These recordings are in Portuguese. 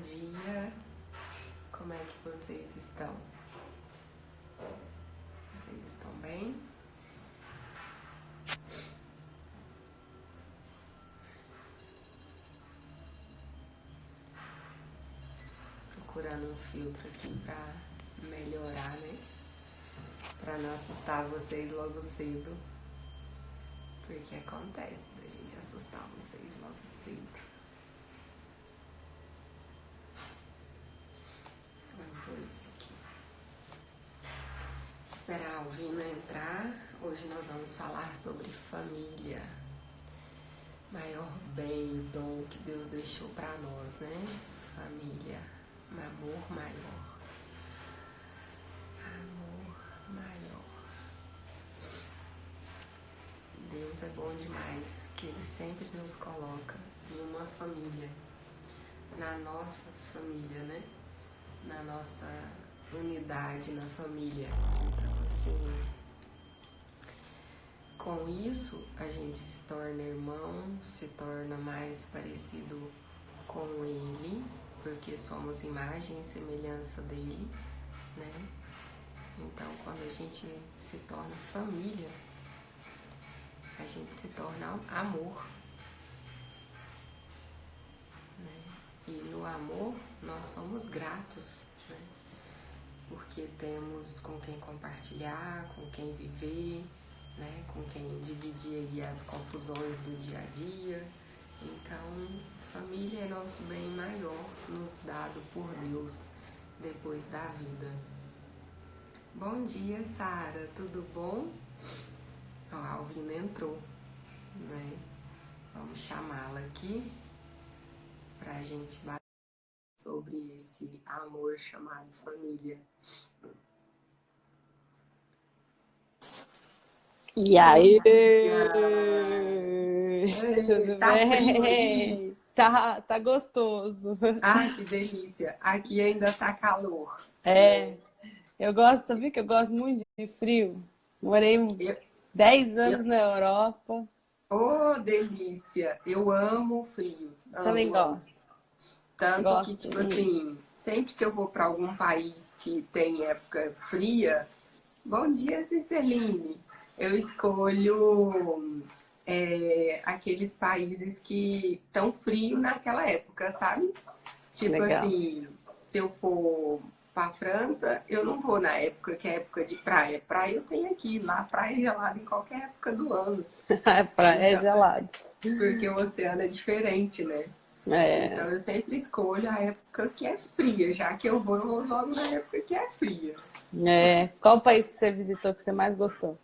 dia, como é que vocês estão? Vocês estão bem? Procurando um filtro aqui pra melhorar, né? Pra não assustar vocês logo cedo, porque acontece da gente assustar vocês logo cedo. Vamos por isso aqui. Esperar a Alvina entrar. Hoje nós vamos falar sobre família. Maior bem e dom que Deus deixou pra nós, né? Família. Amor maior. Amor maior. Deus é bom demais, que Ele sempre nos coloca em uma família. Na nossa família, né? Na nossa unidade, na família. Então, assim, com isso, a gente se torna irmão, se torna mais parecido com Ele, porque somos imagem e semelhança dele, né? Então, quando a gente se torna família, a gente se torna amor, né? E no amor, nós somos gratos, né? Porque temos com quem compartilhar, com quem viver, né? Com quem dividir aí as confusões do dia a dia. Então, família é nosso bem maior, nos dado por Deus depois da vida. Bom dia, Sara, tudo bom? Ó, a Alvina entrou, né? Vamos chamá-la aqui pra gente bater sobre esse amor chamado família. E aí? Ei, Tudo tá frio aí? bem? Tá gostoso. Ai, que delícia. Aqui ainda tá calor, É, né? eu gosto, sabia que eu gosto muito de frio? Morei Eu, 10 eu, anos na Europa, oh, delícia. Eu amo frio. também Amo, amo. gosto. Tanto que, Gosto. tipo assim, sempre que eu vou pra algum país que tem época fria, bom dia, Ciceline. Eu escolho aqueles países que estão frios naquela época, sabe? Tipo Legal. assim, se eu for pra França, eu não vou na época que é época de praia. Praia eu tenho aqui, lá praia é gelada em qualquer época do ano. A praia é Então, gelado. porque o oceano é diferente, né? É, Então eu sempre escolho a época que é fria, já que eu vou logo na época que é fria. Qual o país que você visitou que você mais gostou?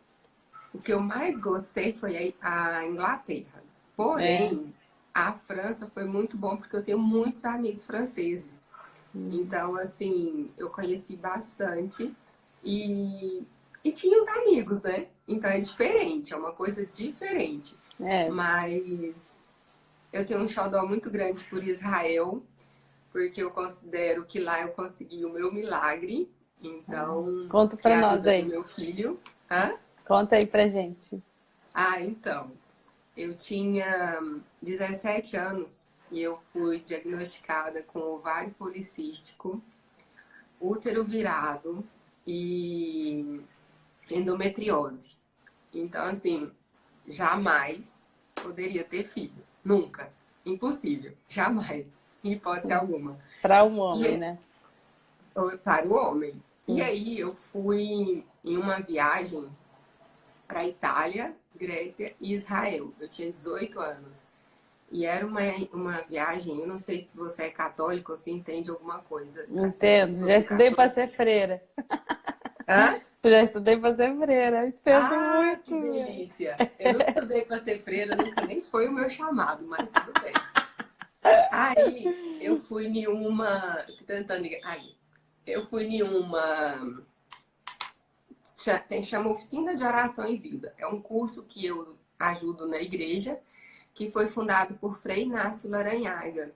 O que eu mais gostei foi a Inglaterra. É, Porém, a França foi muito bom porque eu tenho muitos amigos franceses. Então, assim, eu conheci bastante e, e tinha os amigos, né? Então é diferente, é uma coisa diferente. é. Mas eu tenho um xodó muito grande por Israel, porque eu considero que lá eu consegui o meu milagre. Então, Conta que pra é a nós vida do aí. meu filho. Hã? Conta aí pra gente. Ah, então. Eu tinha 17 anos e eu fui diagnosticada com ovário policístico, útero virado e endometriose. Então, assim, jamais poderia ter filho. Nunca. Impossível. Jamais. Em hipótese alguma. Pra um E homem, né? para o homem. E Hum. aí eu fui em uma viagem para Itália, Grécia e Israel. Eu tinha 18 anos. E era uma viagem, eu não sei se você é católico ou se entende alguma coisa assim, Entendo. Já sobre o estudei pra ser catolicismo. freira. Hã? Já estudei pra ser freira. Entendo Ah, que muito. delícia! Eu não estudei para ser freira, nunca nem foi o meu chamado, mas tudo bem. Aí eu fui em uma. Tô tentando. Aí, eu fui em uma. Chama Oficina de Oração e Vida. É um curso que eu ajudo na igreja, que foi fundado por Frei Inácio Laranhaga.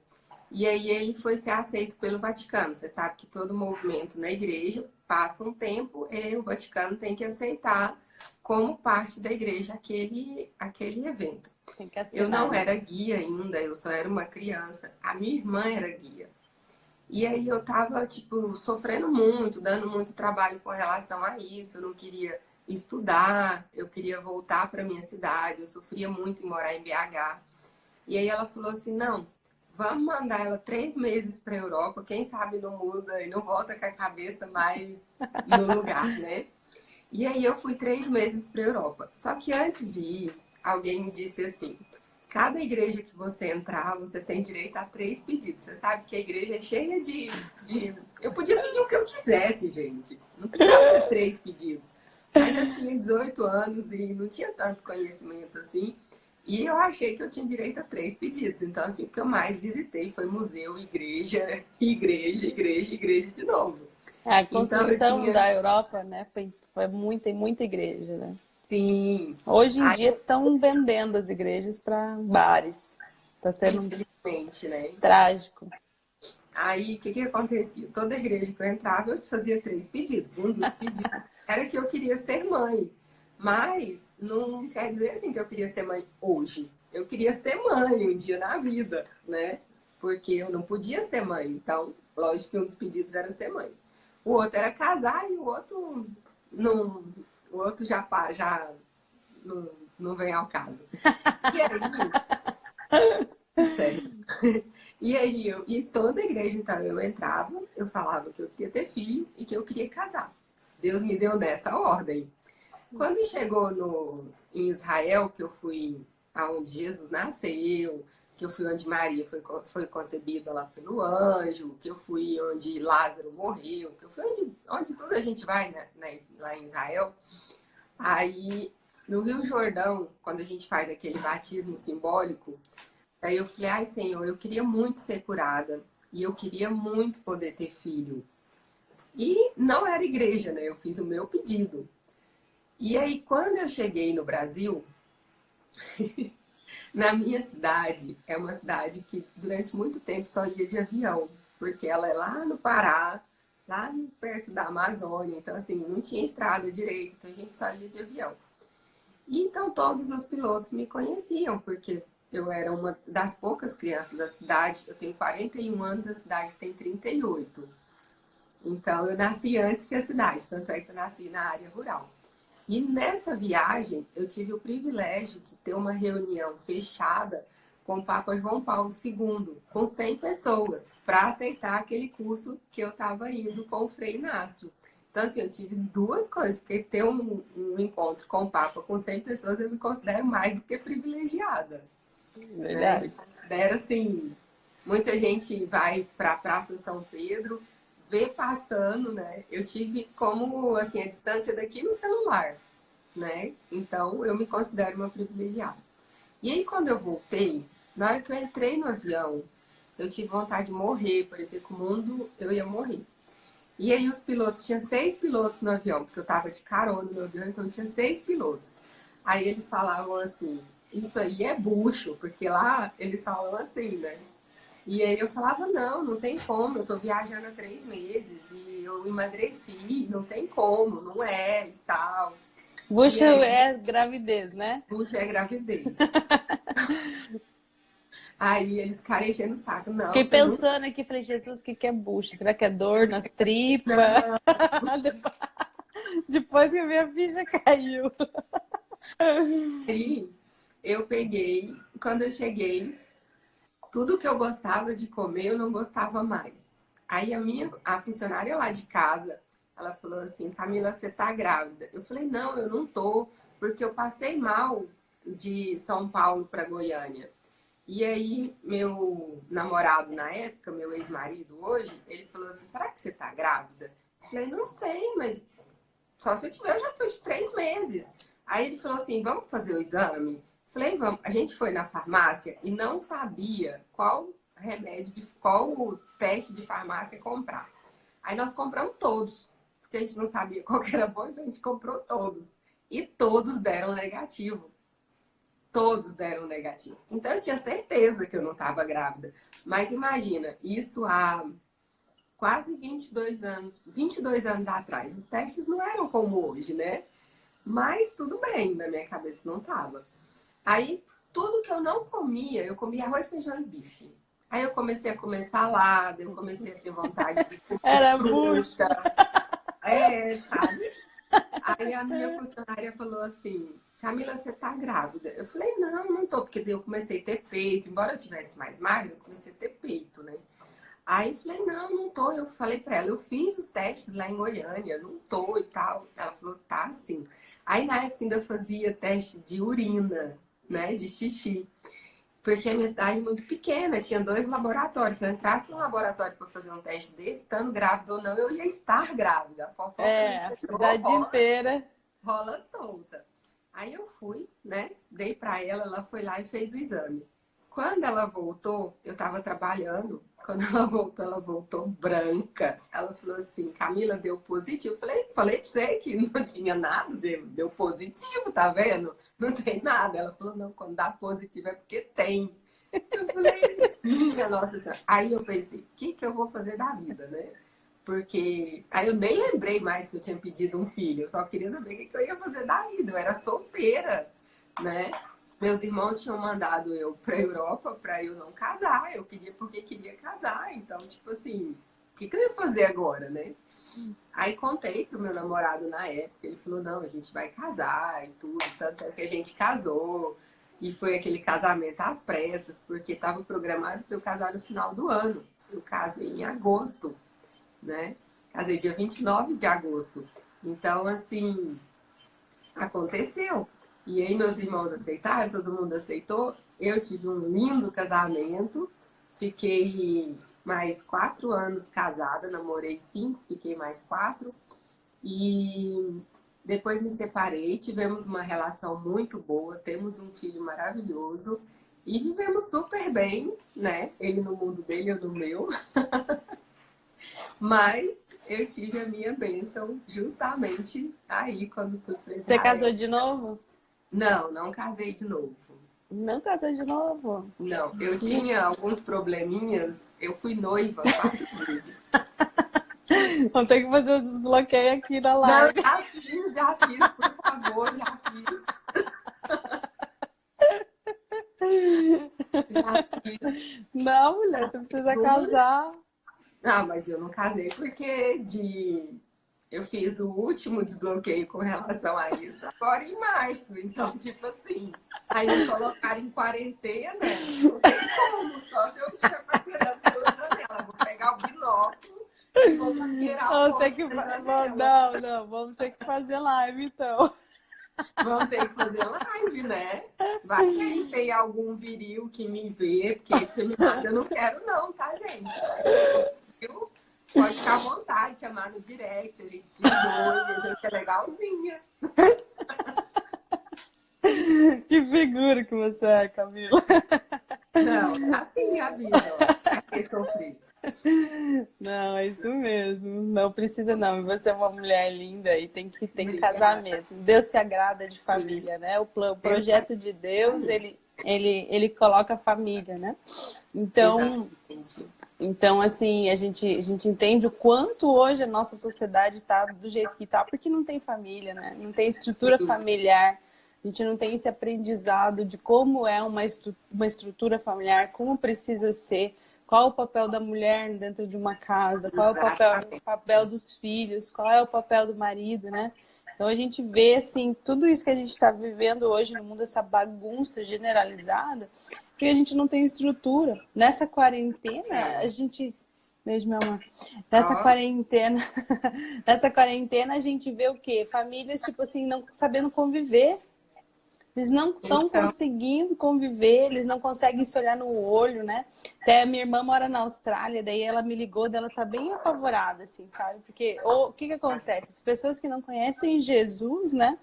E aí ele foi ser aceito pelo Vaticano. Você sabe que todo movimento na igreja passa um tempo e o Vaticano tem que aceitar como parte da igreja aquele evento. Tem que Eu assinar, não né? era guia ainda, eu só era uma criança. A minha irmã era guia. E aí eu tava, tipo, sofrendo muito, dando muito trabalho com relação a isso. Eu não queria estudar, eu queria voltar para minha cidade. Eu sofria muito em morar em BH. E aí ela falou assim, não, vamos mandar ela 3 meses para a Europa. Quem sabe não muda e não volta com a cabeça mais no lugar, né? E aí eu fui 3 meses para a Europa. Só que antes de ir, alguém me disse assim, cada igreja que você entrar, você tem direito a 3 pedidos. Você sabe que a igreja é cheia de... Eu podia pedir o que eu quisesse, gente. Não precisava ser 3 pedidos. Mas eu tinha 18 anos e não tinha tanto conhecimento assim. E eu achei que eu tinha direito a 3 pedidos. Então, assim, o que eu mais visitei foi museu, igreja, igreja, igreja, igreja de novo. A Então, eu construção tinha... da Europa, né, foi muita, muita igreja, né? Sim. Hoje em Aí, dia estão vendendo as igrejas para bares. Está sendo infelizmente, né? trágico. Aí, o que que acontecia? Toda igreja que eu entrava, eu fazia 3 pedidos. Um dos pedidos era que eu queria ser mãe. Mas não quer dizer assim que eu queria ser mãe hoje. Eu queria ser mãe um dia na vida, né? Porque eu não podia ser mãe. Então, lógico que um dos pedidos era ser mãe. O outro era casar e o outro não, o outro já não, não vem ao caso. E aí, sério. E aí, e toda igreja, então, eu entrava, eu falava que eu queria ter filho e que eu queria casar. Deus me deu nessa ordem. Quando chegou em Israel, que eu fui aonde Jesus nasceu, que eu fui onde Maria foi concebida lá pelo anjo, que eu fui onde Lázaro morreu, que eu fui onde toda a gente vai, né, lá em Israel. Aí, no Rio Jordão, quando a gente faz aquele batismo simbólico, aí eu falei, ai Senhor, eu queria muito ser curada e eu queria muito poder ter filho. E não era igreja, né? Eu fiz o meu pedido. E aí, quando eu cheguei no Brasil, na minha cidade, é uma cidade que durante muito tempo só ia de avião, porque ela é lá no Pará, lá perto da Amazônia, então assim, não tinha estrada direito, então a gente só ia de avião. E então todos os pilotos me conheciam, porque eu era uma das poucas crianças da cidade. Eu tenho 41 anos, a cidade tem 38. Então eu nasci antes que a cidade, tanto é que eu nasci na área rural. E nessa viagem eu tive o privilégio de ter uma reunião fechada com o Papa João Paulo II, com 100 pessoas, para aceitar aquele curso que eu estava indo com o Frei Inácio. Então, assim, eu tive duas coisas, porque ter um encontro com o Papa com 100 pessoas eu me considero mais do que privilegiada. Né? Me Verdade. considero, assim, muita gente vai para a Praça São Pedro, vê passando, né? Eu tive como, assim, a distância daqui no celular, né? Então, eu me considero uma privilegiada. E aí, quando eu voltei, na hora que eu entrei no avião, eu tive vontade de morrer, parecia que o mundo eu ia morrer. E aí os pilotos, tinha 6 pilotos no avião, porque eu tava de carona no avião, então tinha 6 pilotos. Aí eles falavam assim, isso aí é bucho, porque lá eles falam assim, né? E aí eu falava, não, não tem como, eu tô viajando há 3 meses e eu emagreci, não tem como, não é e tal. E Bucho aí, é gravidez, né? bucho é gravidez. Aí eles ficaram enchendo o saco, não, Fiquei você nunca... pensando aqui, falei, Jesus, o que que é bucho? Será que é dor nas tripas? Não. Depois que a minha ficha caiu. Aí eu peguei, quando eu cheguei, tudo que eu gostava de comer, eu não gostava mais. Aí a funcionária lá de casa, ela falou assim, Camila, você tá grávida? Eu falei, não, eu não tô, porque eu passei mal de São Paulo para Goiânia. E aí, meu namorado na época, meu ex-marido hoje, ele falou assim, será que você tá grávida? Eu falei, não sei, mas só se eu tiver, eu já tô de 3 meses. Aí ele falou assim, vamos fazer o exame? Falei, vamos. A gente foi na farmácia e não sabia qual remédio, qual teste de farmácia comprar. Aí nós compramos todos, porque a gente não sabia qual que era bom, então a gente comprou todos. E todos deram negativo. Todos deram negativo. Então eu tinha certeza que eu não estava grávida. Mas imagina, isso há quase 22 anos, 22 anos atrás. Os testes não eram como hoje, né? Mas tudo bem, na minha cabeça não tava. Aí, tudo que eu não comia, eu comia arroz, feijão e bife. Aí eu comecei a comer salada, eu comecei a ter vontade de comer Era bucho. fruta. Sabe? Aí a minha funcionária falou assim, Camila, você tá grávida? Eu falei, não, não tô, porque daí eu comecei a ter peito. Embora eu tivesse mais magra, eu comecei a ter peito, né? Aí eu falei, não, não tô. Eu falei pra ela, eu fiz os testes lá em Goiânia, não tô e tal. Ela falou, tá sim. Aí na época ainda fazia teste de urina, né, de xixi. Porque a minha cidade é muito pequena, tinha 2 laboratórios. Se eu entrasse no laboratório para fazer um teste desse, estando grávida ou não, eu ia estar grávida. A fofoca não A fechou, cidade inteira. rola solta. Aí eu fui, né? Dei para ela, ela foi lá e fez o exame. Quando ela voltou, eu estava trabalhando. Quando ela voltou branca. Ela falou assim: Camila, deu positivo. Eu falei pra você que não tinha nada, deu positivo, tá vendo? Não tem nada. Ela falou: não, quando dá positivo é porque tem. Eu falei: minha nossa senhora. Aí eu pensei: o que que eu vou fazer da vida, né? Porque aí eu nem lembrei mais que eu tinha pedido um filho. Eu só queria saber o que eu ia fazer da vida. Eu era solteira, né? Meus irmãos tinham mandado eu para a Europa para eu não casar. Eu queria porque queria casar. Então, tipo assim, o que eu ia fazer agora, né? Aí contei pro meu namorado na época. Ele falou, não, a gente vai casar e tudo. Tanto é que a gente casou. E foi aquele casamento às pressas, porque estava programado para eu casar no final do ano. Eu casei em agosto, né? Casei dia 29 de agosto. Então, assim, aconteceu. E aí meus irmãos aceitaram, todo mundo aceitou. Eu tive um lindo casamento. Fiquei mais 4 anos casada, namorei 5, fiquei mais 4. E depois me separei, tivemos uma relação muito boa, temos um filho maravilhoso e vivemos super bem, né? Ele no mundo dele, eu no meu. Mas eu tive a minha bênção justamente aí quando fui para Você casou Israel. de novo? Não, não casei de novo. Não casou de novo. Não, eu tinha alguns probleminhas. Eu fui noiva 4 vezes. Vamos ter que fazer os desbloqueios aqui na Não, live. já fiz, por favor, já fiz. Já fiz. Não, mulher, você precisa casar. Ah, mas eu não casei porque eu fiz o último desbloqueio com relação a isso agora em março. Então, tipo assim, aí me colocaram em quarentena, não tem como. Só se eu estiver paquerando pela janela. Vou pegar o binóculo e vou paquerar o Vamos ter povo que... da janela. Não, vamos ter que fazer live então. Vamos ter que fazer live, né? Vai que aí tem algum viril que me vê, porque feminada eu não quero não, tá, gente? Mas se for viril, pode ficar à vontade, chamar no direct, a gente desenvolve, a gente é legalzinha. Que figura que você é, Camila. Não, é assim a vida, ó. Pra que sofrer? Não, é isso mesmo. Não precisa não. Você é uma mulher linda e tem que casar Obrigada. mesmo. Deus se agrada de família, né? O projeto de Deus, ele coloca a família, né? Então, Exatamente. então assim, a gente entende o quanto hoje a nossa sociedade está do jeito que está, porque não tem família, né? Não tem estrutura familiar. A gente não tem esse aprendizado de como é uma estrutura familiar, como precisa ser, qual o papel da mulher dentro de uma casa, qual é o Exatamente. papel dos filhos, qual é o papel do marido, né? Então a gente vê, assim, tudo isso que a gente está vivendo hoje no mundo, essa bagunça generalizada, porque a gente não tem estrutura. Nessa quarentena, a gente... Beijo, meu amor. Nessa Ó, quarentena, nessa quarentena a gente vê o quê? Famílias, tipo assim, não sabendo conviver. Eles não estão então, conseguindo conviver, eles não conseguem se olhar no olho, né? Até a minha irmã mora na Austrália, daí ela me ligou, dela tá bem apavorada, assim, sabe? Porque o que acontece? As pessoas que não conhecem Jesus, né?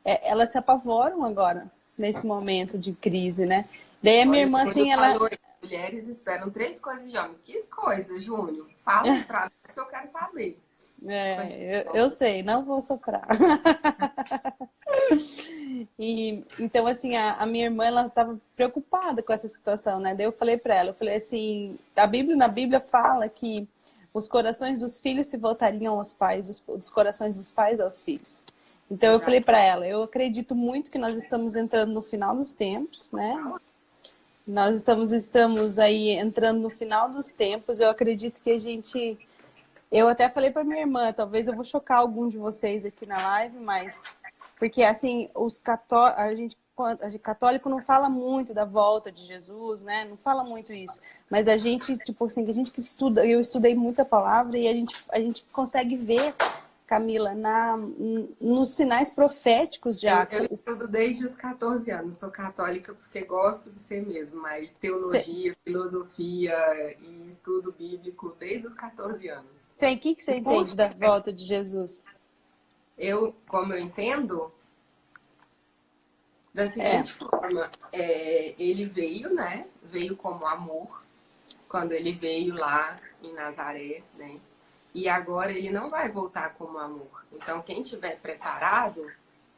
Elas se apavoram agora, nesse momento de crise, né? Daí a minha olha, o irmã, Júnior assim, ela... falou, mulheres esperam 3 coisas de homem. Que coisa, Júnior? Fala aí pra nós que eu quero saber. eu sei, não vou soprar. E então, assim, a minha irmã, ela estava preocupada com essa situação, né? Daí eu falei para ela, eu falei assim, na Bíblia fala que os corações dos filhos se voltariam aos pais, os corações dos pais aos filhos. Então eu falei Exato. para ela, eu acredito muito que nós estamos entrando no final dos tempos, né? Nós estamos aí entrando no final dos tempos. Eu acredito que a gente... Eu até falei para minha irmã, talvez eu vou chocar algum de vocês aqui na live, mas... Porque, assim, a gente católico não fala muito da volta de Jesus, né? Não fala muito isso. Mas a gente, tipo assim, a gente que estuda... Eu estudei muita palavra e a gente consegue ver, Camila, nos sinais proféticos já. Eu estudo desde os 14 anos, sou católica porque gosto de ser mesmo, mas teologia, filosofia e estudo bíblico desde os 14 anos. O que você entende da volta de Jesus? Como eu entendo, da seguinte forma, ele veio, né? Veio como amor, quando ele veio lá em Nazaré, né? E agora ele não vai voltar como amor. Então, quem estiver preparado,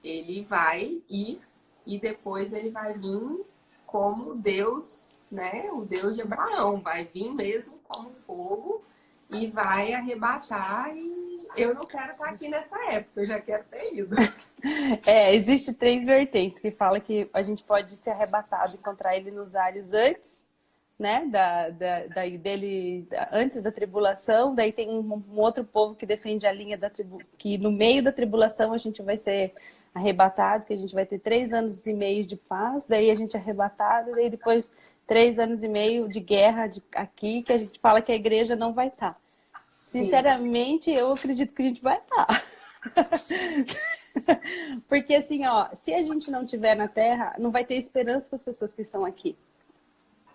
ele vai ir e depois ele vai vir como Deus, né? O Deus de Abraão. Vai vir mesmo como fogo e vai arrebatar. E eu não quero estar aqui nessa época, eu já quero ter ido. Existe 3 vertentes que fala que a gente pode ser arrebatado, encontrar ele nos ares antes, né, antes da tribulação. Daí tem um outro povo que defende a linha que no meio da tribulação a gente vai ser arrebatado, que a gente vai ter 3 anos e meio de paz, daí a gente é arrebatado, daí depois 3 anos e meio de guerra aqui, que a gente fala que a igreja não vai estar. Sinceramente, eu acredito que a gente vai estar. Porque assim, se a gente não estiver na Terra, não vai ter esperança para as pessoas que estão aqui.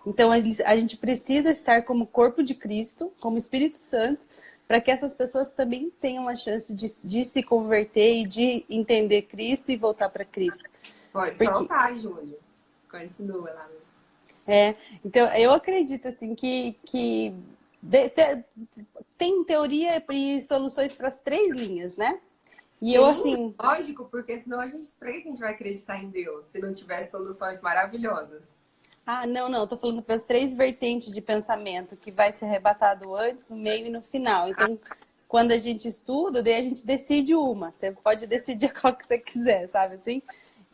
Então, a gente precisa estar como corpo de Cristo, como Espírito Santo, para que essas pessoas também tenham a chance de se converter e de entender Cristo e voltar para Cristo. Pode soltar, Júlio. Continua lá. Então, eu acredito assim, que tem teoria e soluções para as 3 linhas, né? E sim, eu, assim... Lógico, porque senão pra que a gente vai acreditar em Deus se não tiver soluções maravilhosas? Não, tô falando para as 3 vertentes de pensamento, que vai ser arrebatado antes, no meio e no final. Então, quando a gente estuda, daí a gente decide uma. Você pode decidir qual que você quiser, sabe assim?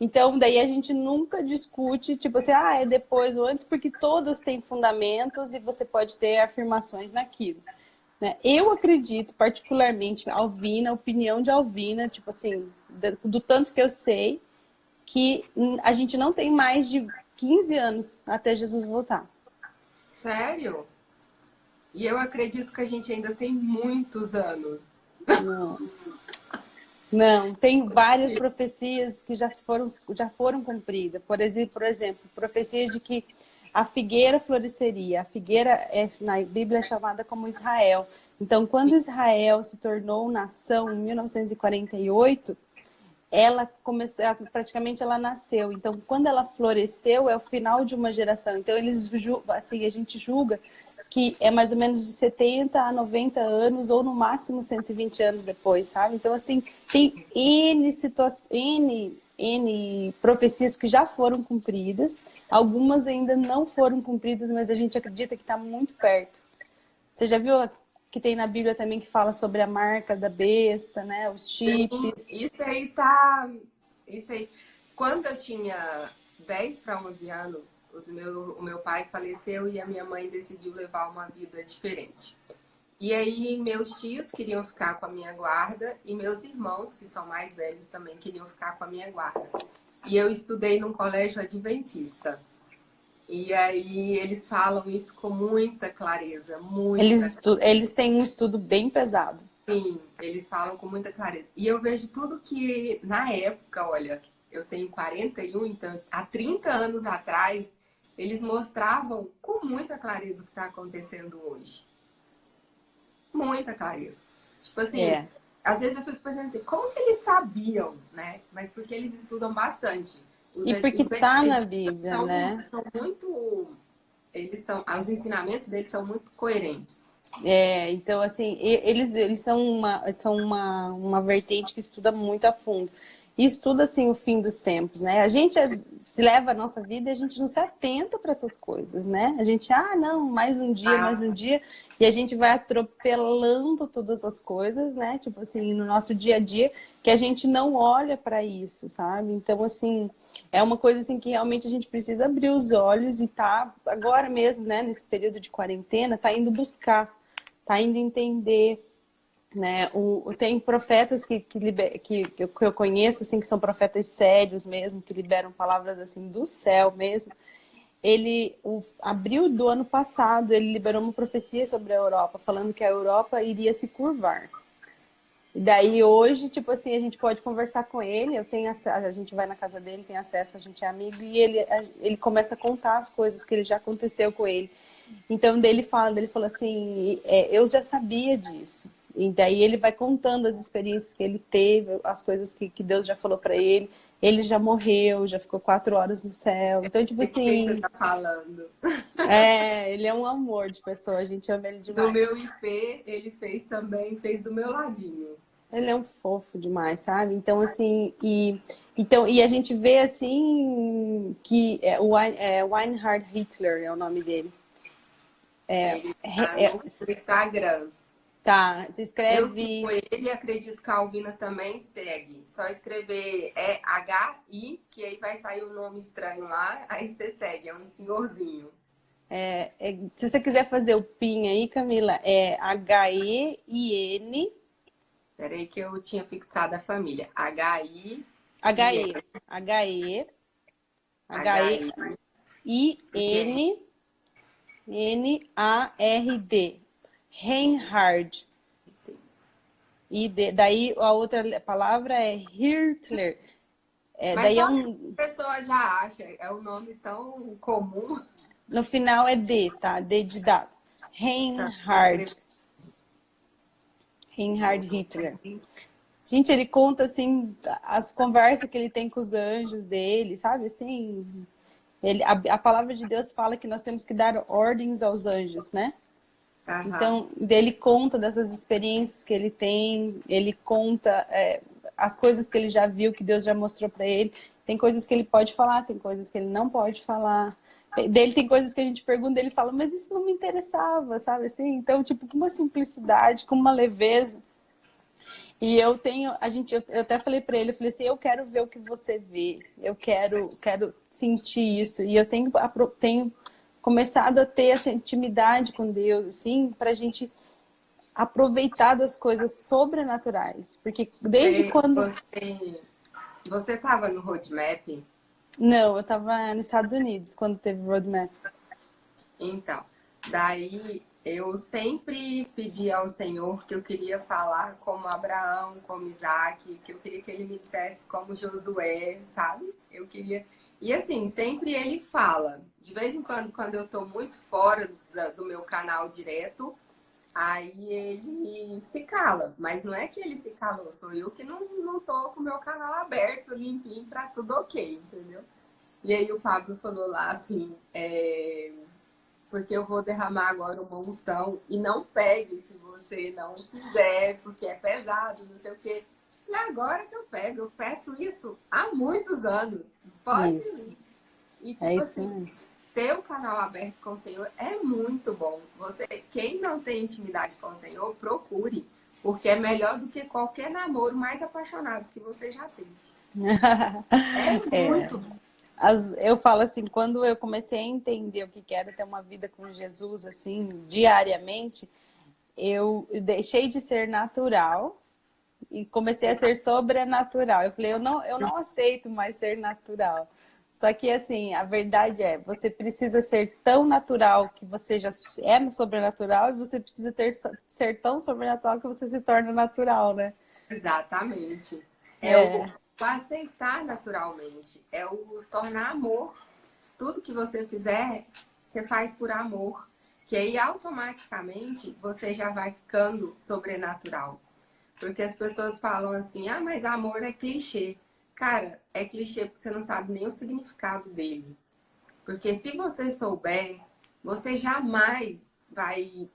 Então, daí a gente nunca discute, tipo assim, é depois ou antes, porque todas têm fundamentos e você pode ter afirmações naquilo. Né? Eu acredito, particularmente, opinião de Alvina, tipo assim, do tanto que eu sei, que a gente não tem mais de 15 anos até Jesus voltar. Sério? E eu acredito que a gente ainda tem muitos anos. Não, tem várias profecias que já foram cumpridas. Por exemplo, profecias de que a figueira floresceria. A figueira na Bíblia é chamada como Israel. Então, quando Israel se tornou nação em 1948, praticamente ela nasceu. Então, quando ela floresceu, é o final de uma geração. Então, a gente julga que é mais ou menos de 70 a 90 anos, ou no máximo 120 anos depois, sabe? Então, assim, tem N profecias que já foram cumpridas, algumas ainda não foram cumpridas, mas a gente acredita que está muito perto. Você já viu que tem na Bíblia também que fala sobre a marca da besta, né? Os chips. Sim, isso aí. Quando eu tinha 10 para 11 anos, o meu pai faleceu e a minha mãe decidiu levar uma vida diferente. E aí meus tios queriam ficar com a minha guarda e meus irmãos, que são mais velhos, também queriam ficar com a minha guarda. E eu estudei num colégio adventista. E aí eles falam isso com muita clareza. Eles têm um estudo bem pesado. Sim, eles falam com muita clareza. E eu vejo tudo que, na época, olha, eu tenho 41, então há 30 anos atrás, eles mostravam com muita clareza o que está acontecendo hoje. Muita clareza. Tipo assim, às vezes eu fico pensando assim, como que eles sabiam, né? Mas porque eles estudam bastante. E porque está na Bíblia, né? Os ensinamentos deles são muito coerentes. Então, assim, eles são uma vertente que estuda muito a fundo. e estuda assim o fim dos tempos, né? A gente leva a nossa vida e a gente não se atenta para essas coisas, né? A gente, não, mais um dia, e a gente vai atropelando todas as coisas, né? Tipo assim, no nosso dia a dia, que a gente não olha para isso, sabe? Então, assim, é uma coisa assim que realmente a gente precisa abrir os olhos e tá agora mesmo, né? Nesse período de quarentena, tá indo buscar, tá indo entender, né? Tem profetas que eu conheço, assim, que são profetas sérios mesmo, que liberam palavras assim do céu mesmo. Abril do ano passado, ele liberou uma profecia sobre a Europa, falando que a Europa iria se curvar. E daí hoje, tipo assim, a gente pode conversar com ele, a gente vai na casa dele, tem acesso, a gente é amigo, e ele começa a contar as coisas que ele já aconteceu com ele. Então, dele falou assim, eu já sabia disso. E daí ele vai contando as experiências que ele teve, as coisas que Deus já falou para ele. Ele já morreu, já ficou 4 horas no céu. Então, tipo Que você assim, tá falando. ele é um amor de pessoa, a gente ama ele Do demais. meu IP, ele fez também, fez do meu ladinho. Ele é um fofo demais, sabe? Então, assim, e a gente vê assim que Reinhard Hitler é o nome dele. Ele tá no Instagram. Tá, se Eu sigo escreve. ele e acredito que a Alvina também segue. Só escrever HI, que aí vai sair um nome estranho lá, aí você segue, é um senhorzinho. Se você quiser fazer o PIN aí, Camila, é HEIN. Peraí que eu tinha fixado a família. HI, HE, HE, HI, HEINNARD. Reinhard. Daí a outra palavra é Hitler. Mas Daí só a pessoa já acha, é um nome tão comum. no final é D, tá? D de dado. Reinhard. Reinhard Hitler. Gente, ele conta, assim, as conversas que ele tem com os anjos dele, sabe? Assim, a palavra de Deus fala que nós temos que dar ordens aos anjos, né? Então, ele conta dessas experiências que ele conta as coisas que ele já viu, que Deus já mostrou para ele. Tem coisas que ele pode falar, tem coisas que ele não pode falar. Dele tem coisas que a gente pergunta, ele fala, mas isso não me interessava, sabe assim? Então, tipo, com uma simplicidade, com uma leveza. E eu até falei para ele, eu falei assim, eu quero ver o que você vê, eu quero sentir isso. E eu tenho começado a ter essa intimidade com Deus, assim, para a gente aproveitar das coisas sobrenaturais. Porque desde quando... Você estava no Roadmap? Não, eu estava nos Estados Unidos quando teve Roadmap. Então, daí eu sempre pedi ao Senhor que eu queria falar como Abraão, como Isaac, que eu queria que ele me dissesse como Josué, sabe? Eu queria... E assim, sempre ele fala. De vez em quando, quando eu tô muito fora do meu canal direto, aí ele se cala. Mas não é que ele se calou, sou eu que não tô com o meu canal aberto, limpinho, pra tudo ok, entendeu? E aí o Pablo falou lá assim, porque eu vou derramar agora uma unção e não pegue se você não quiser, porque é pesado, não sei o quê. E agora que eu pego, eu peço isso há muitos anos. Pode ir. E tipo assim, ter o canal aberto com o Senhor é muito bom. Quem não tem intimidade com o Senhor, procure. Porque é melhor do que qualquer namoro mais apaixonado que você já teve. É muito bom. Eu falo assim, quando eu comecei a entender o que era ter uma vida com Jesus, assim, diariamente, eu deixei de ser natural e comecei a ser sobrenatural. Eu falei, eu não aceito mais ser natural. Só que, assim, a verdade é, você precisa ser tão natural que você já é sobrenatural e você precisa ser tão sobrenatural que você se torna natural, né? Exatamente. O aceitar naturalmente, é o tornar amor. Tudo que você fizer, você faz por amor. Que aí automaticamente você já vai ficando sobrenatural. Porque as pessoas falam assim, mas amor é clichê. Cara, é clichê porque você não sabe nem o significado dele. Porque se você souber, você jamais vai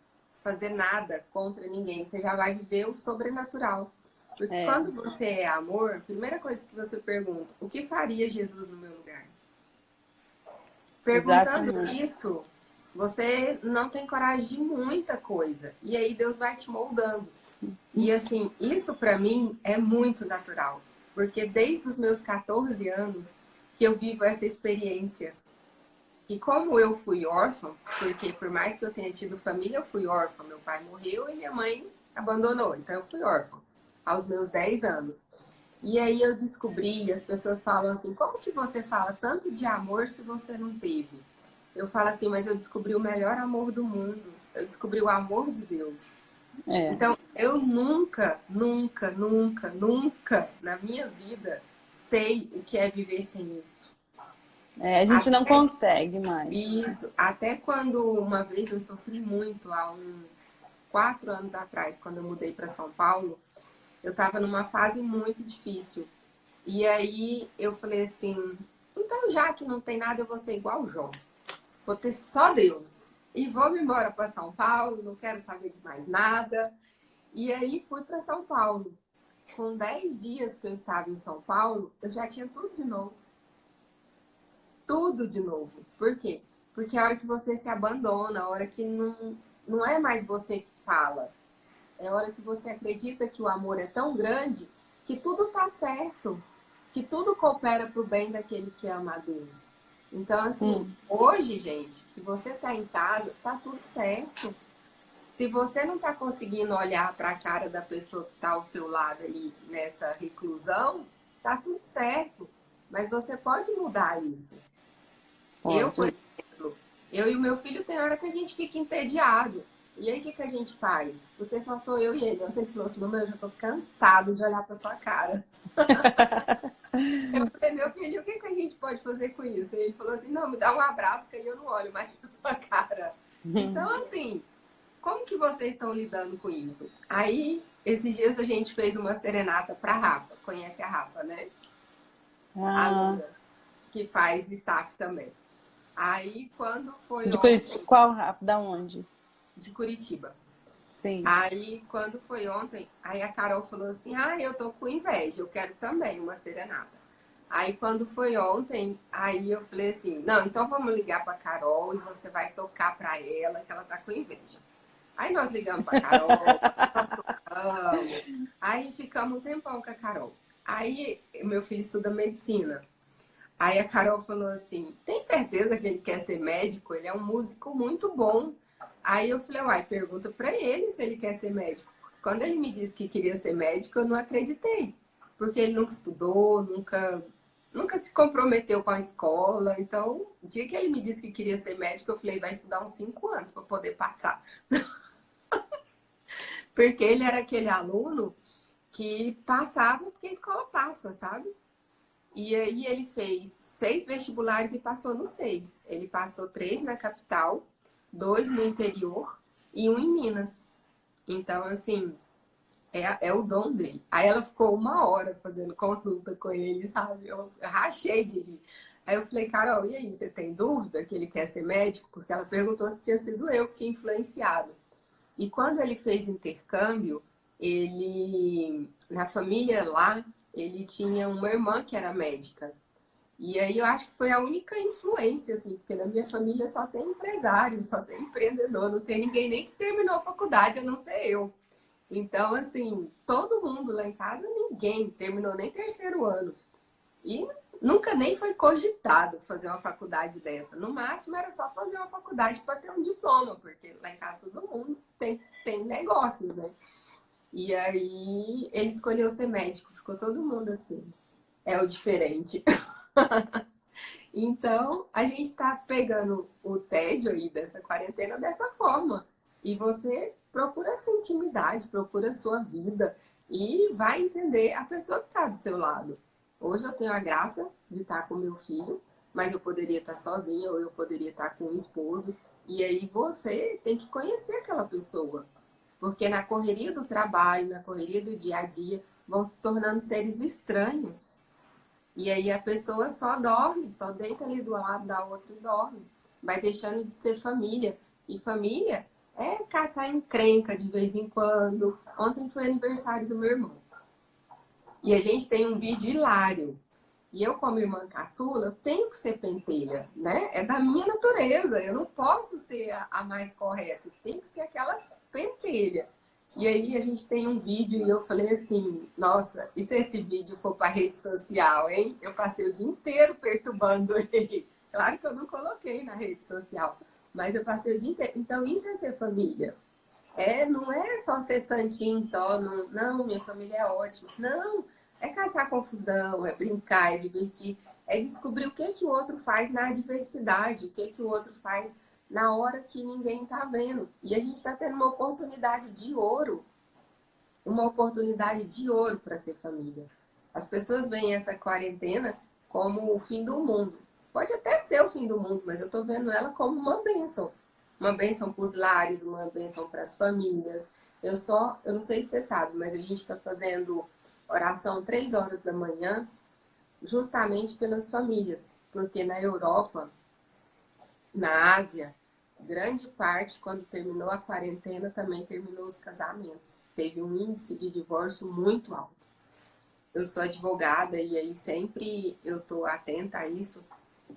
fazer nada contra ninguém. Você já vai viver o sobrenatural. Porque É, quando você é amor, a primeira coisa que você pergunta, o que faria Jesus no meu lugar? Perguntando exatamente. isso, você não tem coragem de muita coisa. E aí Deus vai te moldando. E assim, isso para mim é muito natural. Porque desde os meus 14 anos que eu vivo essa experiência. E como eu fui órfã, porque por mais que eu tenha tido família, eu fui órfã. Meu pai morreu e minha mãe abandonou. Então eu fui órfã aos meus 10 anos. E aí eu descobri, as pessoas falam assim, como que você fala tanto de amor se você não teve? Eu falo assim, mas eu descobri o melhor amor do mundo. Eu descobri o amor de Deus. É. Então, eu nunca, nunca, nunca, nunca na minha vida sei o que é viver sem isso. É, a gente não Até consegue mais. isso, até quando uma vez eu sofri muito, há uns 4 anos atrás, quando eu mudei para São Paulo, eu estava numa fase muito difícil. E aí eu falei assim, então já que não tem nada, eu vou ser igual o João. Vou ter só Deus. E vou me embora para São Paulo, não quero saber de mais nada. E aí fui para São Paulo. Com 10 dias que eu estava em São Paulo, eu já tinha tudo de novo. Tudo de novo. Por quê? Porque a hora que você se abandona, a hora que não é mais você que fala, é a hora que você acredita que o amor é tão grande que tudo tá certo, que tudo coopera para o bem daquele que ama a Deus. Então, assim, Hum, hoje, gente, se você tá em casa, tá tudo certo. Se você não tá conseguindo olhar para a cara da pessoa que tá ao seu lado ali nessa reclusão, tá tudo certo. Mas você pode mudar isso. Eu, por pode. exemplo, eu e o meu filho tem hora que a gente fica entediado. E aí o que, que a gente faz? Porque só sou eu e ele. Ontem ele falou assim, mamãe, eu já tô cansado de olhar pra sua cara. Eu falei, meu filho, o que, que a gente pode fazer com isso? E ele falou assim, não, me dá um abraço que aí eu não olho mais pra sua cara. Então, assim, como que vocês estão lidando com isso? Aí, esses dias a gente fez uma serenata pra Rafa. Conhece a Rafa, né? A Ah, aluna, que faz staff também. Aí, quando foi de Curitiba. ontem, Qual, Rafa? Da onde? de Curitiba. Sim. Aí, quando foi ontem, aí a Carol falou assim, ah, eu tô com inveja, eu quero também uma serenata. Aí, quando foi ontem, aí eu falei assim, não, então vamos ligar pra Carol e você vai tocar pra ela que ela tá com inveja. Aí nós ligamos pra Carol, nós tocamos, aí ficamos um tempão com a Carol. Aí, meu filho estuda medicina. Aí a Carol falou assim: tem certeza que ele quer ser médico? Ele é um músico muito bom. Aí eu falei: uai, pergunta pra ele se ele quer ser médico. Quando ele me disse que queria ser médico, eu não acreditei. Porque ele nunca estudou, nunca se comprometeu com a escola. Então, o dia que ele me disse que queria ser médico, eu falei: vai estudar uns 5 anos para poder passar. Porque ele era aquele aluno que passava porque a escola passa, sabe? E aí ele fez 6 vestibulares e passou nos 6. Ele passou 3 na capital, 2 no interior e um em Minas. Então, assim, é o dom dele. Aí ela ficou 1 hora fazendo consulta com ele, sabe? Eu rachei de rir. Aí eu falei, Carol, e aí, você tem dúvida que ele quer ser médico? Porque ela perguntou se tinha sido eu que tinha influenciado. E quando ele fez intercâmbio, ele, na família lá, ele tinha uma irmã que era médica. E aí eu acho que foi a única influência, assim, porque na minha família só tem empresário, só tem empreendedor, não tem ninguém nem que terminou a faculdade, a não ser eu. Então, assim, todo mundo lá em casa, ninguém terminou nem terceiro ano. E nunca nem foi cogitado fazer uma faculdade dessa. No máximo era só fazer uma faculdade para ter um diploma, porque lá em casa todo mundo tem negócios, né? E aí ele escolheu ser médico, ficou todo mundo assim. É o diferente. Então, a gente está pegando o tédio aí dessa quarentena dessa forma. E você procura a sua intimidade, procura a sua vida e vai entender a pessoa que está do seu lado. Hoje eu tenho a graça de estar com meu filho, mas eu poderia estar sozinha ou eu poderia estar com um esposo. E aí você tem que conhecer aquela pessoa. Porque na correria do trabalho, na correria do dia a dia, vão se tornando seres estranhos. E aí a pessoa só dorme, só deita ali do lado da outra e dorme. Vai deixando de ser família. E família é caçar encrenca de vez em quando. Ontem foi aniversário do meu irmão. E a gente tem um vídeo hilário. E eu, como irmã caçula, eu tenho que ser pentelha, né? É da minha natureza. Eu não posso ser a mais correta. Tem que ser aquela pentelha. E aí a gente tem um vídeo e eu falei assim, nossa, e se esse vídeo for para rede social, hein? Eu passei o dia inteiro perturbando ele. Claro que eu não coloquei na rede social, mas eu passei o dia inteiro. Então isso é ser família. Não é só ser santinho, só, não, não, minha família é ótima. Não, é caçar confusão, é brincar, é divertir, é descobrir o que que o outro faz na adversidade, o que que o outro faz na hora que ninguém está vendo. E a gente está tendo uma oportunidade de ouro para ser família. As pessoas veem essa quarentena como o fim do mundo. Pode até ser o fim do mundo, mas eu estou vendo ela como uma bênção. Uma bênção para os lares, uma bênção para as famílias. Eu não sei se você sabe, mas a gente está fazendo oração 3 horas da manhã, justamente pelas famílias. Porque na Europa, na Ásia, grande parte, quando terminou a quarentena, também terminou os casamentos. Teve um índice de divórcio muito alto. Eu sou advogada e aí sempre eu tô atenta a isso.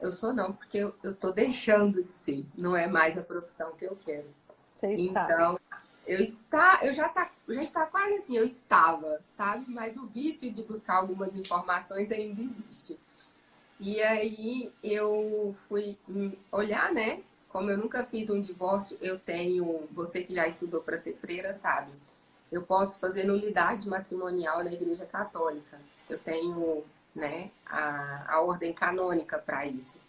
Eu sou não, porque eu tô deixando de ser. Não é mais a profissão que eu quero. Você está. Então, eu já está quase assim, eu estava, sabe? Mas o vício de buscar algumas informações ainda existe. E aí eu fui olhar, né? Como eu nunca fiz um divórcio, eu tenho, você que já estudou para ser freira sabe, eu posso fazer nulidade matrimonial na Igreja Católica. Eu tenho, né, a ordem canônica para isso.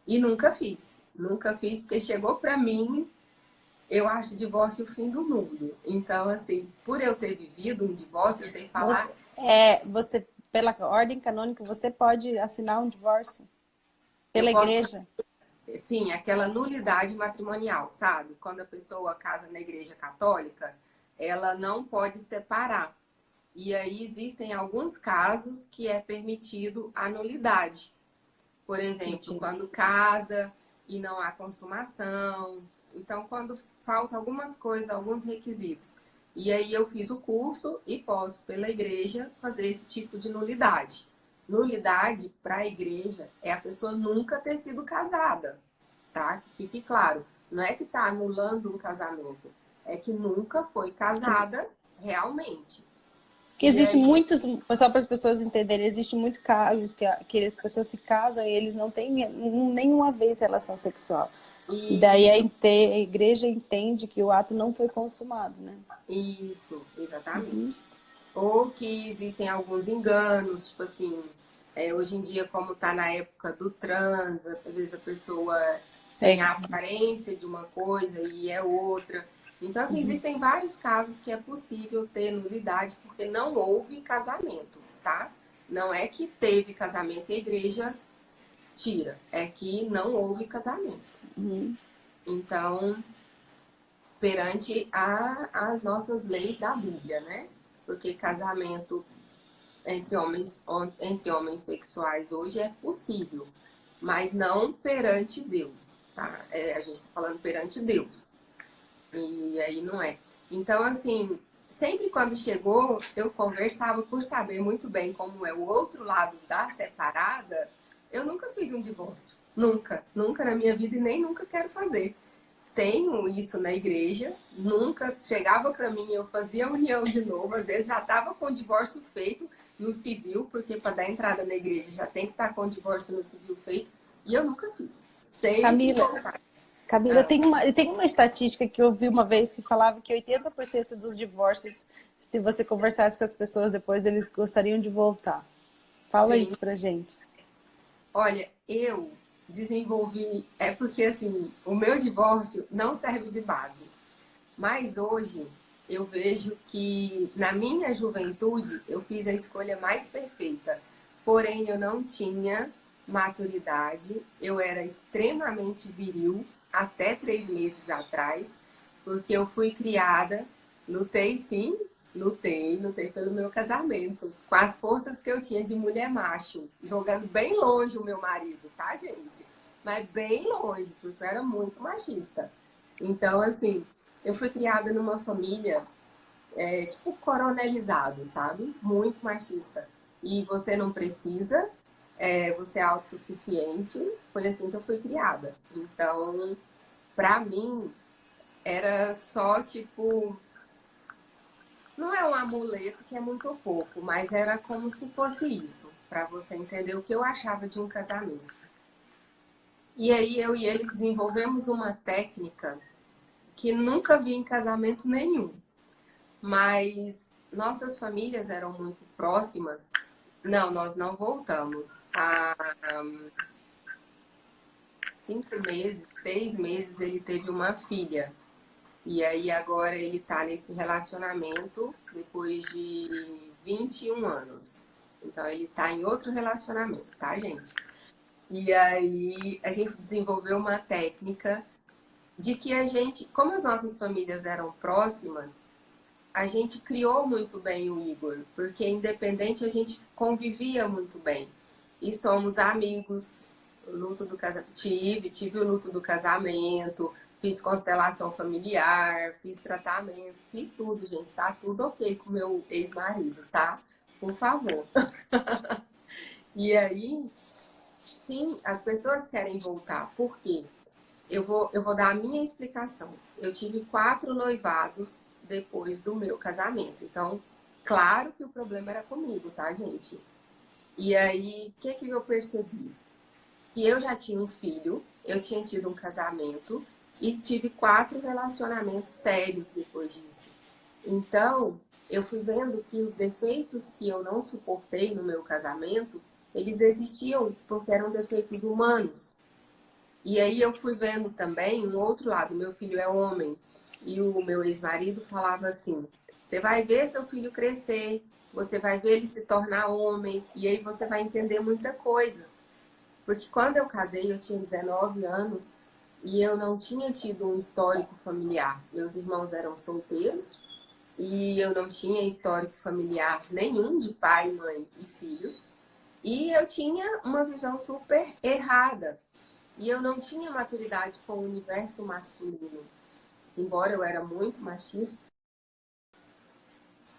E nunca fiz. Nunca fiz porque chegou para mim, eu acho divórcio o fim do mundo. Então, assim, por eu ter vivido um divórcio, eu sei falar. Você, pela ordem canônica, você pode assinar um divórcio Eu pela posso, igreja. sim, aquela nulidade matrimonial, sabe? Quando a pessoa casa na Igreja Católica, ela não pode separar. E aí existem alguns casos que é permitido a nulidade. Por exemplo, Mentira. quando casa e não há consumação. Então, quando faltam algumas coisas, alguns requisitos. E aí eu fiz o curso e posso, pela igreja, fazer esse tipo de nulidade. Nulidade para a igreja é a pessoa nunca ter sido casada, tá? Fique claro, não é que está anulando um casamento, é que nunca foi casada realmente. Que E existe aí, muitos, só para as pessoas entenderem, existe muitos casos que as pessoas se casam e eles não têm nenhuma vez relação sexual. E daí isso, a igreja entende que o ato não foi consumado, né? isso, Uhum. exatamente. Ou que existem alguns enganos, tipo assim, hoje em dia, como está na época do trans, às vezes a pessoa tem É. a aparência de uma coisa e é outra. Então, assim, Uhum. existem vários casos que é possível ter nulidade porque não houve casamento, tá? Não é que teve casamento e a igreja tira, é que não houve casamento. Uhum. Então, perante as nossas leis da Bíblia, né? Porque casamento entre homens sexuais hoje é possível, mas não perante Deus, tá? A gente está falando perante Deus. E aí não é. Então, assim, sempre quando chegou, eu conversava por saber muito bem como é o outro lado da separada. Eu nunca fiz um divórcio. Nunca. Nunca na minha vida e nem nunca quero fazer. Tenho isso na igreja, nunca chegava para mim, eu fazia a união de novo, às vezes já estava com o divórcio feito no civil, porque para dar entrada na igreja já tem que estar com o divórcio no civil feito, e eu nunca fiz. Sempre Camila, voltar. Camila, Ah, tem uma estatística que eu vi uma vez que falava que 80% dos divórcios, se você conversasse com as pessoas depois, eles gostariam de voltar. Fala sim. isso pra gente. Olha, eu desenvolvi, é porque assim, o meu divórcio não serve de base. Mas hoje eu vejo que na minha juventude eu fiz a escolha mais perfeita. Porém, eu não tinha maturidade, eu era extremamente viril até 3 meses atrás, porque eu fui criada, lutei sim, lutei pelo meu casamento, com as forças que eu tinha de mulher macho, jogando bem longe o meu marido, tá, gente? Mas bem longe, porque eu era muito machista. Então, assim, eu fui criada numa família tipo coronelizado, sabe? Muito machista. E você não precisa, você é autossuficiente. Foi assim que eu fui criada. Então, pra mim, era só tipo. Não é um amuleto que é muito pouco, mas era como se fosse isso, pra você entender o que eu achava de um casamento. E aí eu e ele desenvolvemos uma técnica que nunca vi em casamento nenhum. Mas nossas famílias eram muito próximas. Não, nós não voltamos. Há 5 meses, 6 meses, ele teve uma filha. E aí agora ele tá nesse relacionamento depois de 21 anos. Então ele tá em outro relacionamento, tá, gente? E aí a gente desenvolveu uma técnica de que a gente, como as nossas famílias eram próximas, a gente criou muito bem o Igor, porque independente a gente convivia muito bem. E somos amigos. O luto do casamento, tive o luto do casamento, fiz constelação familiar, fiz tratamento, fiz tudo, gente, tá tudo ok com meu ex-marido, tá? Por favor. E aí, sim, as pessoas querem voltar. Por quê? Eu vou dar a minha explicação. Eu tive 4 noivados depois do meu casamento. Então, claro que o problema era comigo, tá, gente? E aí, o que que eu percebi? Que eu já tinha um filho, eu tinha tido um casamento e tive 4 relacionamentos sérios depois disso. Então, eu fui vendo que os defeitos que eu não suportei no meu casamento, eles existiam porque eram defeitos humanos. E aí eu fui vendo também um outro lado. Meu filho é homem e o meu ex-marido falava assim: você vai ver seu filho crescer, você vai ver ele se tornar homem e aí você vai entender muita coisa. Porque quando eu casei, eu tinha 19 anos e eu não tinha tido um histórico familiar. Meus irmãos eram solteiros e eu não tinha histórico familiar nenhum de pai, mãe e filhos. E eu tinha uma visão super errada. E eu não tinha maturidade com o universo masculino. Embora eu era muito machista,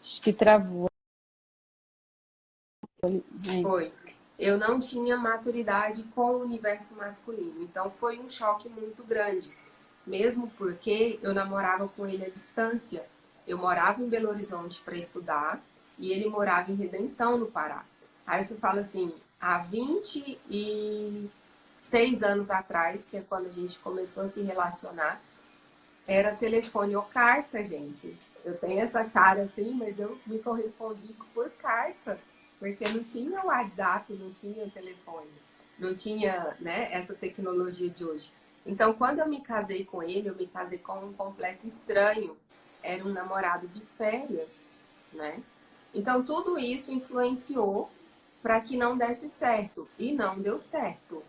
Acho que travou. foi. Eu não tinha maturidade com o universo masculino. Então foi um choque muito grande. Mesmo porque eu namorava com ele à distância. Eu morava em Belo Horizonte para estudar e ele morava em Redenção, no Pará. Aí você fala assim, há 26 anos atrás, que é quando a gente começou a se relacionar, era telefone ou carta, gente. Eu tenho essa cara assim, mas eu me correspondi por carta, porque não tinha WhatsApp, não tinha telefone, não tinha, né, essa tecnologia de hoje. Então, quando eu me casei com ele, eu me casei com um completo estranho. Era um namorado de férias, né? Então, tudo isso influenciou para que não desse certo. E não deu certo.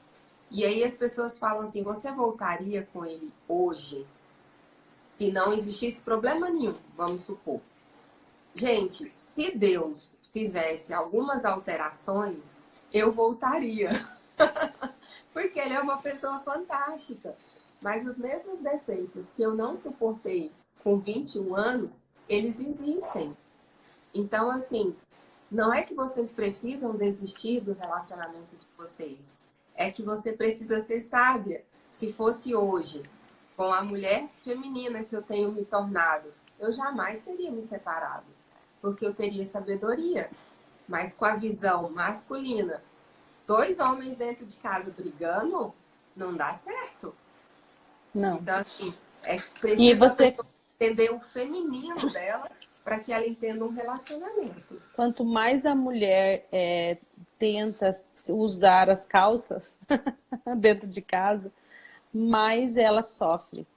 E aí as pessoas falam assim, você voltaria com ele hoje? Se não existisse problema nenhum, vamos supor. Gente, se Deus fizesse algumas alterações, eu voltaria. Porque ele é uma pessoa fantástica. Mas os mesmos defeitos que eu não suportei com 21 anos, eles existem. Então, assim, não é que vocês precisam desistir do relacionamento de vocês. É que você precisa ser sábia. Se fosse hoje, com a mulher feminina que eu tenho me tornado, eu jamais teria me separado. Porque eu teria sabedoria. Mas com a visão masculina, 2 homens dentro de casa brigando, não dá certo. Não. Então, assim, E precisa a você, pessoa entender o feminino dela para que ela entenda um relacionamento. quanto mais a mulher tenta usar as calças dentro de casa, mais ela sofre.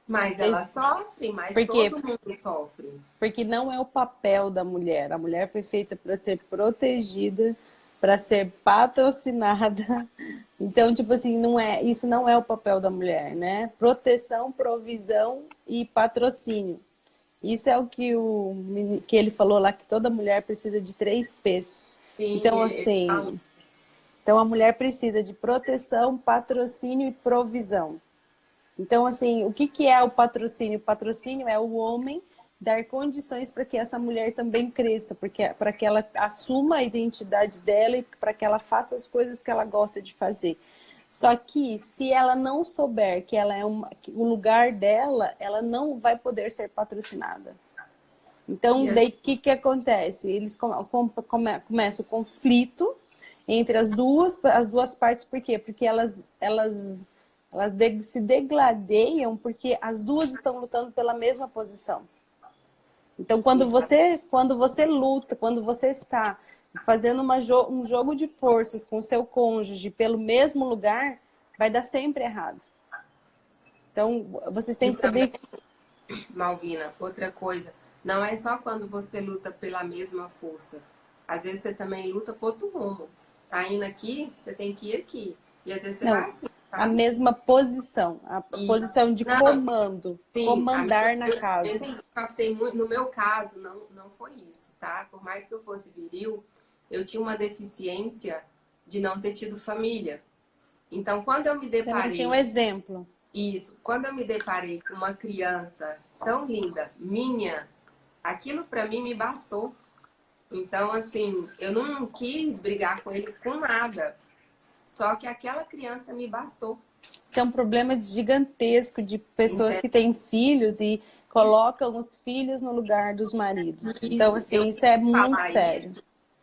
Mas ela sofre, mas Por quê? todo mundo sofre. Porque não é o papel da mulher. A mulher foi feita para ser protegida, para ser patrocinada. Então, tipo assim, isso não é o papel da mulher, né? Proteção, provisão e patrocínio. Isso é o que ele falou lá, que toda mulher precisa de 3 P's. Sim, Então, ele fala. assim, então a mulher precisa de proteção, patrocínio e provisão. Então, assim, o que é o patrocínio? O patrocínio é o homem dar condições para que essa mulher também cresça, porque para que ela assuma a identidade dela e para que ela faça as coisas que ela gosta de fazer. Só que se ela não souber que ela é que o lugar dela, ela não vai poder ser patrocinada. Então, daí o que acontece? Eles começa o conflito entre as duas partes, por quê? Porque elas se degladeiam porque as duas estão lutando pela mesma posição. Então, quando você luta, quando você está fazendo um jogo de forças com o seu cônjuge pelo mesmo lugar, vai dar sempre errado. Então, vocês têm que saber... Malvina, outra coisa, não é só quando você luta pela mesma força. Às vezes você também luta por outro rumo. Tá indo aqui, você tem que ir aqui. E às vezes você vai assim. Tá? A mesma posição, a posição de comando, sim, comandar na casa. Só que tem muito, no meu caso, não foi isso, tá? Por mais que eu fosse viril, eu tinha uma deficiência de não ter tido família. Então, quando eu me deparei... Você não tinha um exemplo. Isso. Quando eu me deparei com uma criança tão linda, minha, aquilo para mim me bastou. Então, assim, eu não quis brigar com ele com nada. Só que aquela criança me bastou. Isso é um problema gigantesco de pessoas que têm filhos e colocam os filhos no lugar dos maridos. Isso, então, assim, isso é muito sério.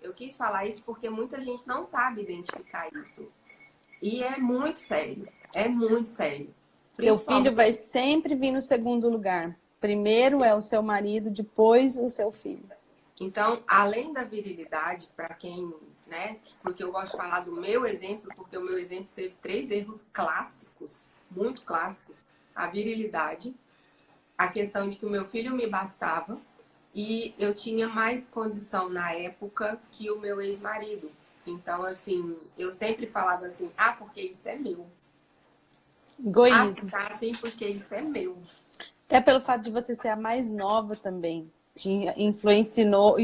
Eu quis falar isso porque muita gente não sabe identificar isso. E é muito sério. É muito sério. Teu filho vai sempre vir no segundo lugar. Primeiro é o seu marido, depois o seu filho. Então, além da virilidade, para quem... né? Porque eu gosto de falar do meu exemplo, porque o meu exemplo teve 3 erros clássicos, muito clássicos. A virilidade, a questão de que o meu filho me bastava e eu tinha mais condição na época que o meu ex-marido. Então, assim, eu sempre falava assim, porque isso é meu. Egoísmo. Tá assim porque isso é meu. Até pelo fato de você ser a mais nova também. Influenciou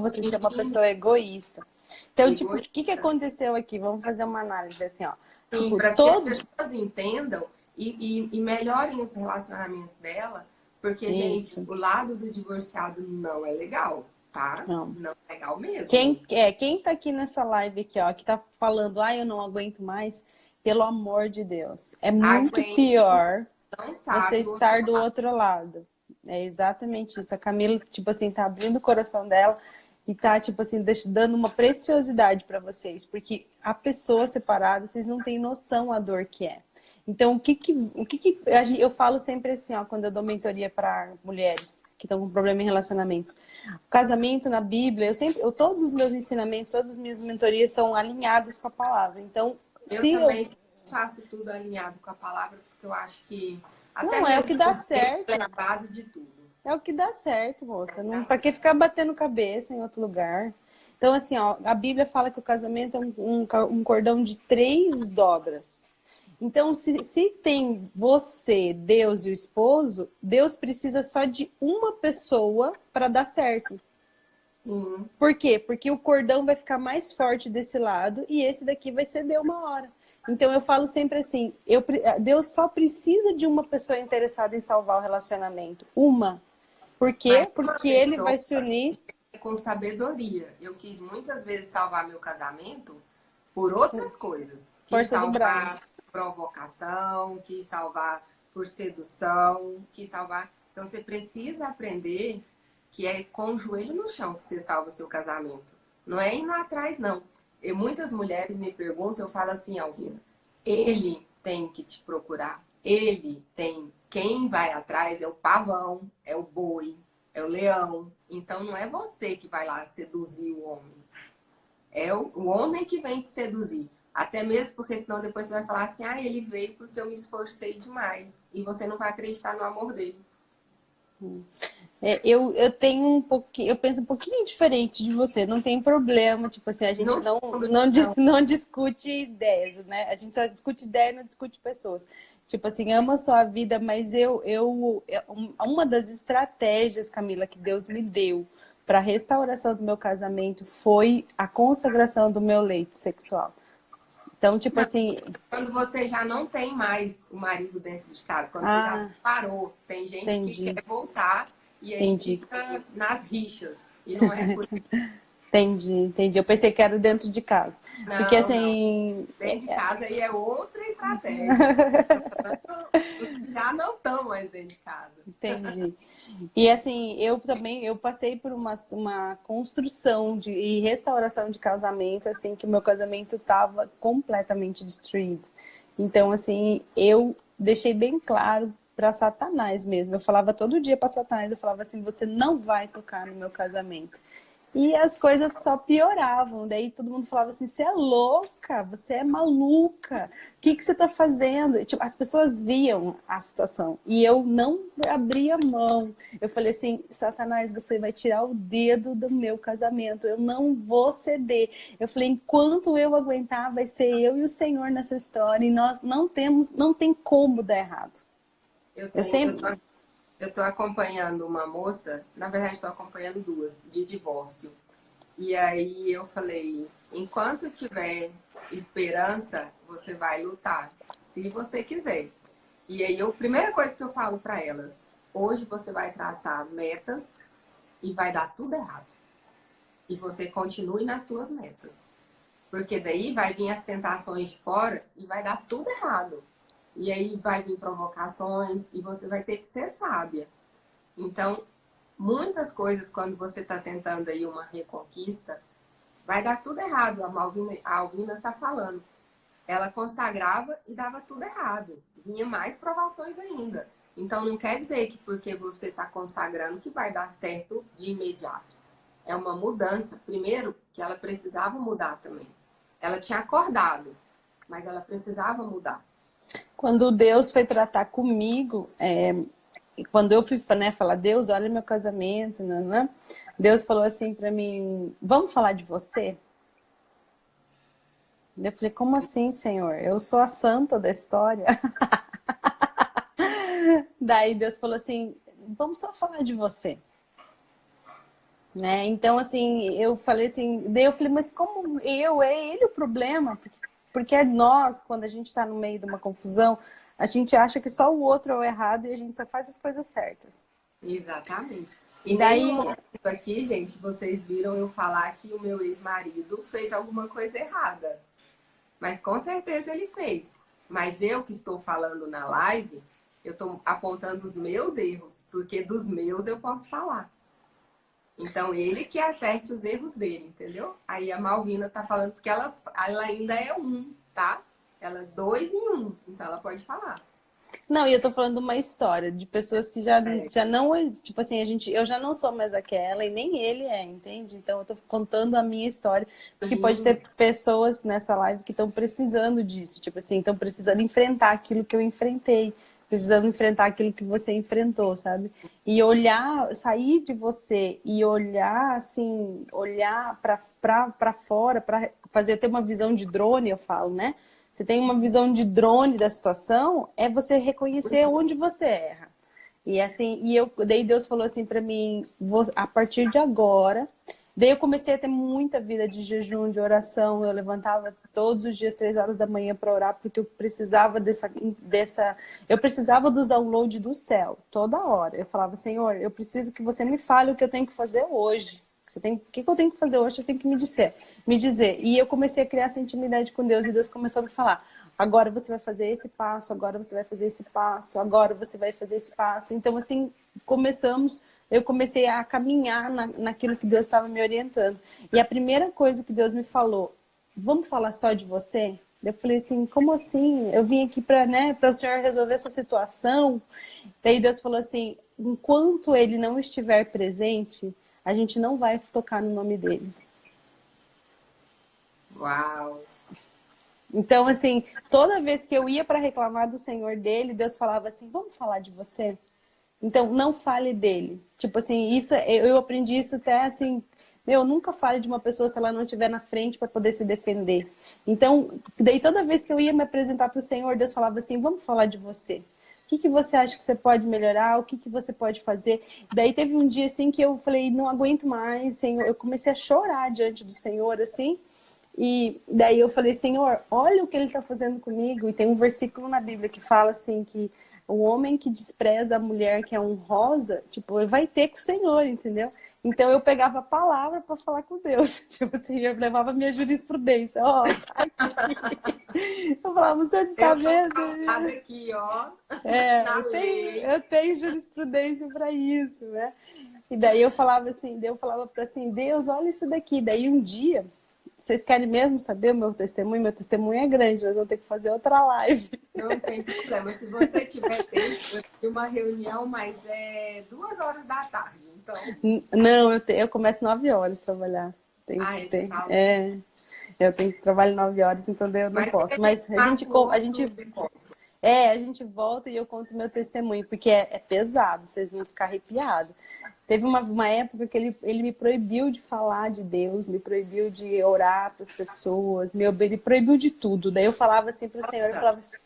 você ser uma pessoa egoísta. Então, tipo, o que aconteceu aqui? Vamos fazer uma análise assim, ó. Sim, para que as pessoas entendam e melhorem os relacionamentos dela, porque, isso. gente, o lado do divorciado não é legal, tá? Não é legal mesmo. Quem tá aqui nessa live aqui, ó, que tá falando, eu não aguento mais, pelo amor de Deus. É muito pior você estar do outro lado. É exatamente isso. A Camila, tipo assim, tá abrindo o coração dela e tá, tipo assim, dando uma preciosidade para vocês. Porque a pessoa separada, vocês não têm noção a dor que é. Então, eu falo sempre assim, ó, quando eu dou mentoria para mulheres que estão com problema em relacionamentos. O casamento na Bíblia, todos os meus ensinamentos, todas as minhas mentorias são alinhadas com a palavra. Então, eu também faço tudo alinhado com a palavra, porque eu acho que até não é o que dá certo. É a base de tudo. É o que dá certo, moça. Não, pra que ficar batendo cabeça em outro lugar? Então, assim, ó, a Bíblia fala que o casamento é um cordão de 3 dobras. Então, se tem você, Deus e o esposo, Deus precisa só de uma pessoa para dar certo. Sim. Por quê? Porque o cordão vai ficar mais forte desse lado e esse daqui vai ceder uma hora. Então, eu falo sempre assim, Deus só precisa de uma pessoa interessada em salvar o relacionamento. Uma. Por quê? Porque ele vai se unir... Com sabedoria. Eu quis muitas vezes salvar meu casamento por outras coisas. Quis salvar por provocação, quis salvar por sedução, quis salvar... Então, você precisa aprender que é com o joelho no chão que você salva o seu casamento. Não é indo atrás, não. E muitas mulheres me perguntam, eu falo assim, Alvina, ele tem que te procurar. Ele tem. Quem vai atrás é o pavão, é o boi, é o leão. Então, não é você que vai lá seduzir o homem. É o homem que vem te seduzir. Até mesmo porque senão depois você vai falar assim, ele veio porque eu me esforcei demais. E você não vai acreditar no amor dele. Eu tenho eu penso um pouquinho diferente de você, não tem problema, tipo assim, a gente não discute ideias, né? A gente só discute ideia e não discute pessoas. Tipo assim, ama a sua vida, mas uma das estratégias, Camila, que Deus me deu para a restauração do meu casamento foi a consagração do meu leito sexual. Então, tipo assim... Quando você já não tem mais o marido dentro de casa, quando você já se separou, tem gente que quer voltar e aí Entendi. fica nas rixas. E não é por Entendi. Eu pensei que era dentro de casa. Porque Não, não. assim. Dentro de casa aí é outra estratégia. Os que já não estão mais dentro de casa. Entendi. E assim, eu também, eu passei por uma construção e restauração de casamento, assim, que o meu casamento estava completamente destruído. Então, assim, eu deixei bem claro para Satanás mesmo. Eu falava todo dia para Satanás, eu falava assim, você não vai tocar no meu casamento. E as coisas só pioravam. Daí todo mundo falava assim, você é louca, você é maluca. O que você está fazendo? Tipo, as pessoas viam a situação e eu não abria mão. Eu falei assim, Satanás, você vai tirar o dedo do meu casamento. Eu não vou ceder. Eu falei, enquanto eu aguentar, vai ser eu e o Senhor nessa história. E nós não tem como dar errado. Eu Eu tenho, eu sempre... tô, eu tô acompanhando uma moça, na verdade estou acompanhando duas, de divórcio. E aí eu falei, enquanto tiver esperança, você vai lutar, se você quiser. E aí a primeira coisa que eu falo para elas, hoje você vai traçar metas e vai dar tudo errado. E você continue nas suas metas. Porque daí vai vir as tentações de fora e vai dar tudo errado. E aí vai vir provocações e você vai ter que ser sábia. Então, muitas coisas, quando você está tentando aí uma reconquista, vai dar tudo errado. A Alvina está falando. Ela consagrava e dava tudo errado. Vinha mais provações ainda. Então, não quer dizer que porque você está consagrando que vai dar certo de imediato. É uma mudança. Primeiro, que ela precisava mudar também. Ela tinha acordado, mas ela precisava mudar. Quando Deus foi tratar comigo, e quando eu fui, né, falar, Deus, olha meu casamento, né? Deus falou assim para mim, vamos falar de você? Eu falei, como assim, Senhor? Eu sou a santa da história. Daí Deus falou assim, vamos só falar de você. Né? Então, assim, eu falei assim, daí eu falei, mas como é ele o problema? Porque é nós, quando a gente está no meio de uma confusão, a gente acha que só o outro é o errado e a gente só faz as coisas certas. Exatamente. E nenhum Daí, momento aqui, gente, vocês viram eu falar que o meu ex-marido fez alguma coisa errada. Mas com certeza ele fez. Mas eu que estou falando na live, eu estou apontando os meus erros, porque dos meus eu posso falar. Então ele que acerte os erros dele, entendeu? Aí a Malvina tá falando porque ela ainda é um, tá? Ela é 2 em 1, então ela pode falar. não, e eu tô falando uma história de pessoas que já não, tipo assim, eu já não sou mais aquela e nem ele é, entende? Então eu tô contando a minha história, porque pode ter pessoas nessa live que estão precisando disso, tipo assim, estão precisando enfrentar aquilo que eu enfrentei, precisando enfrentar aquilo que você enfrentou, sabe? E olhar, sair de você e olhar assim, olhar para fora, para fazer ter uma visão de drone, eu falo, né? Você tem uma visão de drone da situação, é você reconhecer onde você erra. E assim, daí Deus falou assim para mim, a partir de agora, daí eu comecei a ter muita vida de jejum, de oração, eu levantava todos os dias 3 horas da manhã para orar, porque eu precisava eu precisava dos downloads do céu, toda hora. Eu falava, Senhor, eu preciso que você me fale o que eu tenho que fazer hoje. O que eu tenho que fazer hoje? Você tem que me dizer. E eu comecei a criar essa intimidade com Deus e Deus começou a me falar: agora você vai fazer esse passo, agora você vai fazer esse passo, agora você vai fazer esse passo. Então, assim, eu comecei a caminhar naquilo que Deus estava me orientando. E a primeira coisa que Deus me falou: vamos falar só de você? Eu falei assim, como assim? Eu vim aqui para, né, para o Senhor resolver essa situação. Daí Deus falou assim: enquanto Ele não estiver presente, a gente não vai tocar no nome dele. Uau! Então, assim, toda vez que eu ia para reclamar do Senhor dele, Deus falava assim, vamos falar de você? Então, não fale dele. Tipo assim, isso eu aprendi isso até assim, nunca fale de uma pessoa se ela não estiver na frente para poder se defender. Então, daí toda vez que eu ia me apresentar para o Senhor, Deus falava assim, vamos falar de você. O que você acha que você pode melhorar? O que você pode fazer? Daí teve um dia assim que eu falei, não aguento mais, Senhor. Eu comecei a chorar diante do Senhor, assim. E daí eu falei, Senhor, olha o que Ele está fazendo comigo. E tem um versículo na Bíblia que fala assim, que o homem que despreza a mulher que é honrosa, tipo, ele vai ter com o Senhor, entendeu? Então eu pegava a palavra para falar com Deus. Tipo assim, eu levava minha jurisprudência. Ó, tá aqui. Eu falava, você tá Eu tô vendo? calçada aqui, ó, É, na lei. eu tenho jurisprudência para isso, né? E daí eu falava assim, eu falava para assim, Deus, olha isso daqui. Daí um dia, vocês querem mesmo saber o meu testemunho? Meu testemunho é grande, nós vamos ter que fazer outra live. Não tem problema. Se você tiver tempo, eu tenho uma reunião, mas é 2 horas da tarde. Então, Não, eu começo 9 horas a trabalhar. você fala. Eu tenho que trabalhar 9 horas, então eu não Mas posso. a gente Mas a gente, marca um a outro gente, encontro. a gente volta e eu conto meu testemunho, porque é pesado, vocês vão ficar arrepiados. Teve uma época que ele me proibiu de falar de Deus, me proibiu de orar para as pessoas, ele proibiu de tudo. Daí eu falava assim para o Senhor, Nossa,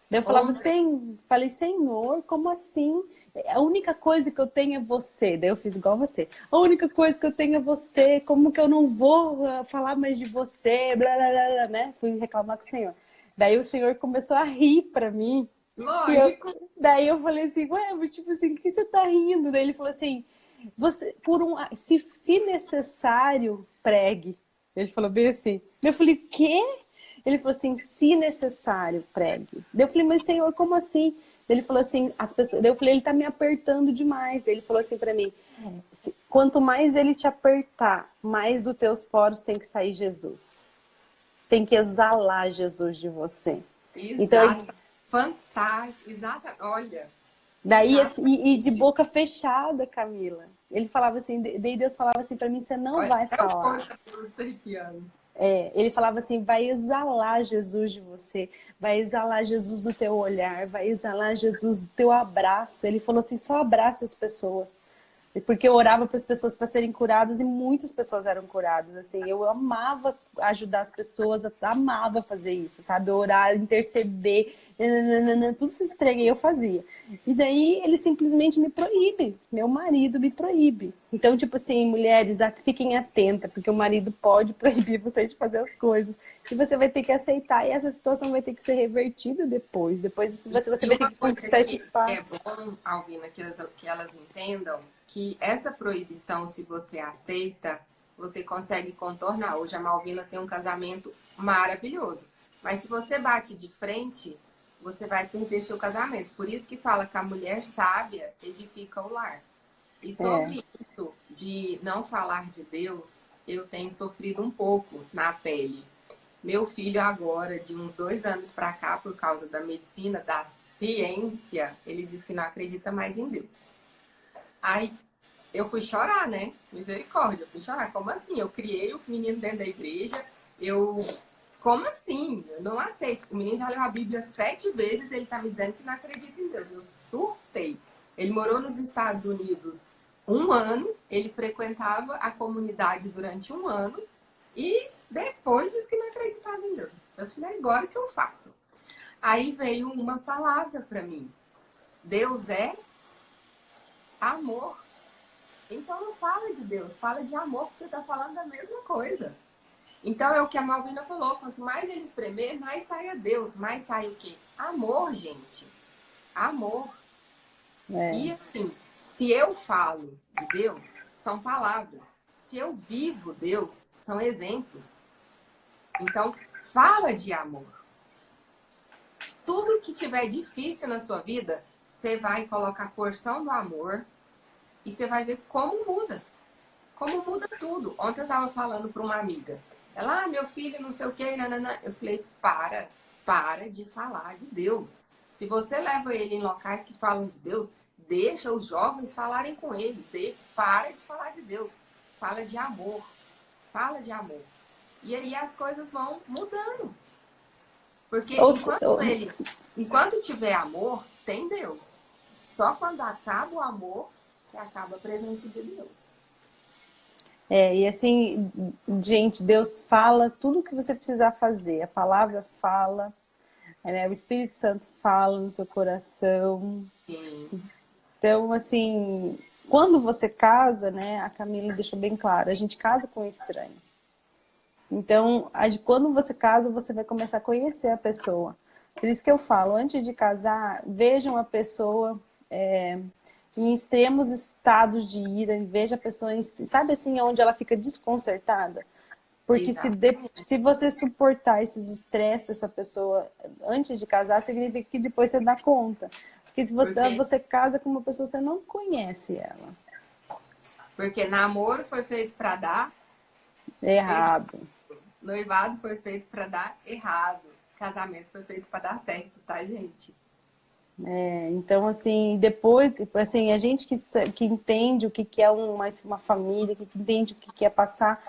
daí eu falava ontem, assim, falei, Senhor, como assim? A única coisa que eu tenho é você. Daí eu fiz igual você. A única coisa que eu tenho é você. Como que eu não vou falar mais de você? Blá, blá, blá, blá, né? Fui reclamar com o Senhor. Daí o Senhor começou a rir para mim. lógico. Daí eu falei assim, ué, mas tipo assim, o que você tá rindo? Daí ele falou assim, você, se necessário, pregue. Ele falou bem assim. Eu falei, quê? Ele falou assim, se necessário, pregue. Daí eu falei, mas Senhor, como assim? Daí ele falou assim, as pessoas. Daí eu falei, ele tá me apertando demais. Daí ele falou assim para mim, quanto mais ele te apertar, mais dos teus poros tem que sair Jesus. Tem que exalar Jesus de você. Então, Exato. Fantástico. Exato. Olha. daí, e de Exatamente. boca fechada, Camila. Ele falava assim, daí Deus falava assim para mim, você não Olha, vai até o falar. corpo tá arrepiando. Ele falava assim, vai exalar Jesus de você, vai exalar Jesus do teu olhar, vai exalar Jesus do teu abraço. Ele falou assim, só abraça as pessoas. Porque eu orava para as pessoas para serem curadas e muitas pessoas eram curadas. Assim, eu amava ajudar as pessoas, eu amava fazer isso, sabe? Orar, interceder, nananana, tudo se estranha eu fazia. E daí ele simplesmente me proíbe, meu marido me proíbe. Então, tipo assim, mulheres, fiquem atentas, porque o marido pode proibir vocês de fazer as coisas. E você vai ter que aceitar, e essa situação vai ter que ser revertida depois. Depois você E vai ter uma que coisa conquistar esse que é espaço. bom, Alvina, que elas entendam que essa proibição, se você aceita, você consegue contornar. Hoje a Malvina tem um casamento maravilhoso. Mas se você bate de frente, você vai perder seu casamento. Por isso que fala que a mulher sábia edifica o lar. E É. sobre isso de não falar de Deus, eu tenho sofrido um pouco na pele. Meu filho agora, de uns 2 anos para cá, por causa da medicina, da ciência, ele diz que não acredita mais em Deus. Aí eu fui chorar, né? Misericórdia, eu fui chorar. Como assim? Eu criei o menino dentro da igreja, Como assim? Eu não aceito. O menino já leu a Bíblia 7 vezes, ele tá me dizendo que não acredita em Deus. Eu surtei. Ele morou nos Estados Unidos 1 ano, ele frequentava a comunidade durante 1 ano e depois disse que não acreditava em Deus. Eu falei, agora o que eu faço? Aí veio uma palavra para mim. Deus é amor. Então não fala de Deus, fala de amor, porque você está falando da mesma coisa. Então é o que a Malvina falou, quanto mais ele espremer, mais sai a Deus, mais sai o quê? Amor, gente. Amor. E assim, se eu falo de Deus, são palavras. Se eu vivo Deus, são exemplos. Então, fala de amor. Tudo que tiver difícil na sua vida, você vai colocar a porção do amor e você vai ver como muda. Como muda tudo. Ontem eu estava falando para uma amiga. Ela, meu filho, não sei o quê, nanana. Eu falei, para de falar de Deus. Se você leva ele em locais que falam de Deus, deixa os jovens falarem com ele. Para de falar de Deus. Fala de amor. Fala de amor. E aí as coisas vão mudando. Porque enquanto tiver amor, tem Deus. Só quando acaba o amor, que acaba a presença de Deus. E assim, gente, Deus fala tudo o que você precisar fazer. A palavra fala, né? O Espírito Santo fala no teu coração. Sim. Então, assim, quando você casa, né? A Camila deixou bem claro, a gente casa com um estranho. Então, quando você casa, você vai começar a conhecer a pessoa. Por isso que eu falo, antes de casar, vejam a pessoa em extremos estados de ira, veja a pessoa, sabe assim, onde ela fica desconcertada? Porque se você suportar esses estresses dessa pessoa antes de casar, significa que depois você dá conta. Porque se você casa com uma pessoa, você não conhece ela. Porque namoro foi feito para dar errado. Noivado foi feito para dar errado. Casamento foi feito para dar certo, tá, gente? Então, assim, depois, assim, a gente que entende o que é uma família, que entende o que é passar,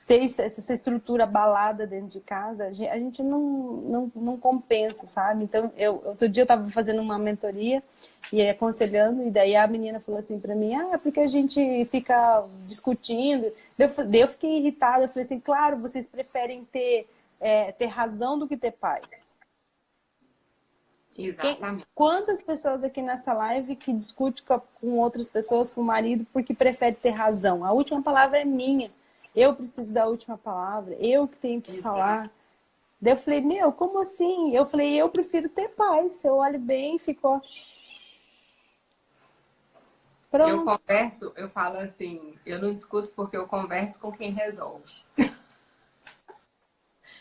ter essa estrutura abalada dentro de casa, a gente não compensa, sabe? Então, outro dia eu estava fazendo uma mentoria e aconselhando, e daí a menina falou assim para mim, porque a gente fica discutindo. Eu fiquei irritada, eu falei assim, claro, vocês preferem ter razão do que ter paz. Exatamente. Quantas pessoas aqui nessa live que discute com outras pessoas, com o marido, porque prefere ter razão? A última palavra é minha. Eu preciso da última palavra. Eu que tenho que falar. Daí eu falei, como assim? Eu falei, eu prefiro ter paz. Eu olho bem e fico... Pronto. Eu falo assim, eu não discuto porque eu converso com quem resolve.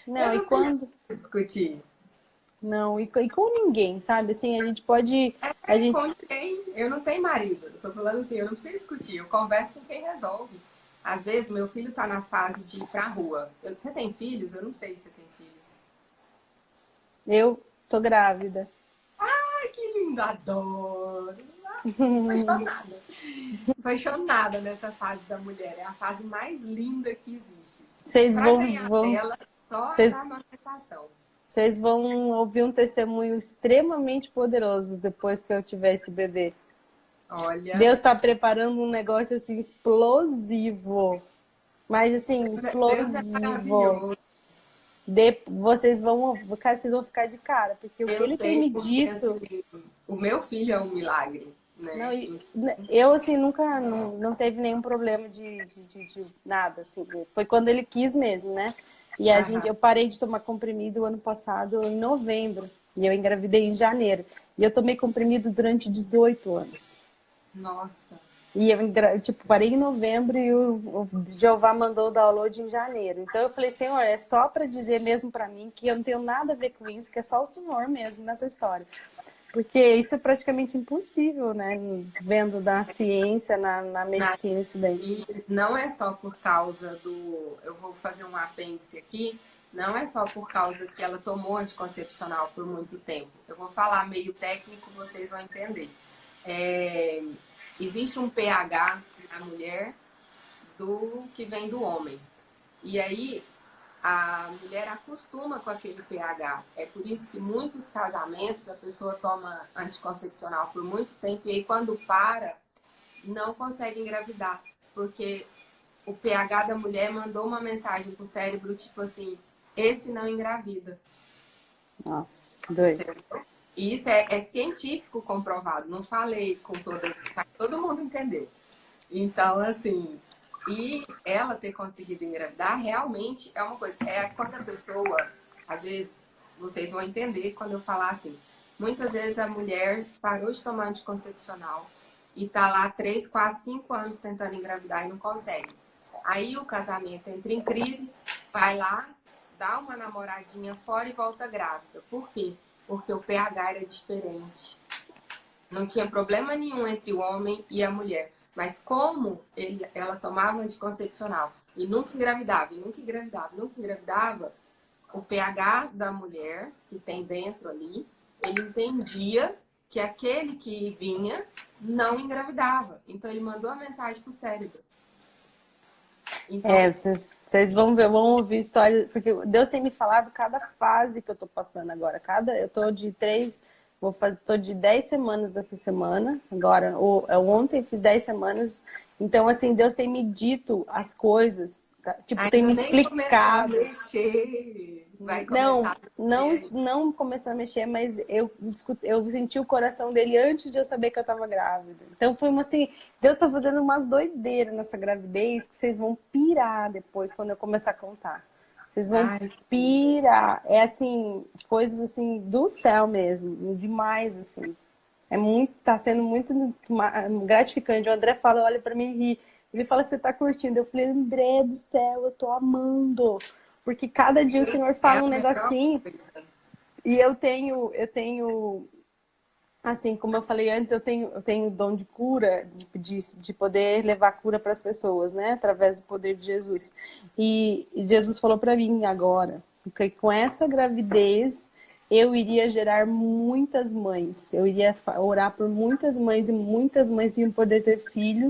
Não, e quando... discutir. Não, e com ninguém, sabe? Assim, a gente pode... Com ninguém. Eu não tenho marido. Eu tô falando assim, eu não preciso discutir. Eu converso com quem resolve. Às vezes, meu filho tá na fase de ir pra rua. Você tem filhos? Eu não sei se você tem filhos. Eu tô grávida. Ai, que lindo! Adoro! Apaixonada. Apaixonada nessa fase da mulher. É a fase mais linda que existe. Vocês pra ganhar dela, só a amamentação. Vocês vão ouvir um testemunho extremamente poderoso depois que eu tiver esse bebê. Olha. Deus está preparando um negócio assim explosivo. Mas assim, explosivo. Vocês vão ficar de cara, porque o que ele tem me dito. Assim, o meu filho é um milagre. Né? Eu, assim, nunca não teve nenhum problema de nada, assim. Foi quando ele quis mesmo, né? E eu parei de tomar comprimido ano passado, em novembro. E eu engravidei em janeiro. E eu tomei comprimido durante 18 anos. Nossa. E eu, parei em novembro e o Jeová mandou o download em janeiro. Então eu falei, Senhor, é só para dizer mesmo para mim que eu não tenho nada a ver com isso, que é só o Senhor mesmo nessa história. Porque isso é praticamente impossível, né? Vendo da ciência, na medicina, isso daí. E não é só por causa do... Eu vou fazer um apêndice aqui. Não é só por causa que ela tomou anticoncepcional por muito tempo. Eu vou falar meio técnico, vocês vão entender. Existe um pH na mulher que vem do homem. E aí... a mulher acostuma com aquele pH. É por isso que muitos casamentos a pessoa toma anticoncepcional por muito tempo e aí quando para, não consegue engravidar. Porque o pH da mulher mandou uma mensagem pro cérebro, tipo assim, esse não engravida. Nossa, doido. E isso é científico comprovado. Não falei com todo mundo entendeu. Então, assim... E ela ter conseguido engravidar realmente é uma coisa. É quando a pessoa, às vezes, vocês vão entender quando eu falar assim. Muitas vezes a mulher parou de tomar anticoncepcional e tá lá 3, 4, 5 anos tentando engravidar e não consegue. Aí o casamento entra em crise, vai lá, dá uma namoradinha fora e volta grávida. Por quê? Porque o pH era diferente. Não tinha problema nenhum entre o homem e a mulher. Mas como ela tomava anticoncepcional e nunca engravidava, o pH da mulher, que tem dentro ali, ele entendia que aquele que vinha não engravidava. Então ele mandou a mensagem pro cérebro. Então, vocês vão ouvir histórias, porque Deus tem me falado cada fase que eu tô passando agora. Eu tô de 3... Tô de 10 semanas essa semana, agora, ontem fiz 10 semanas. Então, assim, Deus tem me dito as coisas, tipo, tem me explicado. Não começou a mexer, mas eu senti o coração dele antes de eu saber que eu tava grávida. Então, foi assim, Deus tá fazendo umas doideiras nessa gravidez que vocês vão pirar depois, quando eu começar a contar. Vocês vão Ai, pirar. É assim, coisas assim do céu mesmo, demais assim. Tá sendo muito gratificante. O André fala, olha para mim e ri. Ele fala, você tá curtindo? Eu falei, André do céu, eu tô amando. Porque cada dia o Senhor é fala a um melhor negocinho coisa. e eu tenho, assim, como eu falei antes, eu tenho o dom de cura, de poder levar cura para as pessoas, né? Através do poder de Jesus. E Jesus falou para mim agora, porque com essa gravidez eu iria gerar muitas mães. Eu iria orar por muitas mães e muitas mães iam poder ter filhos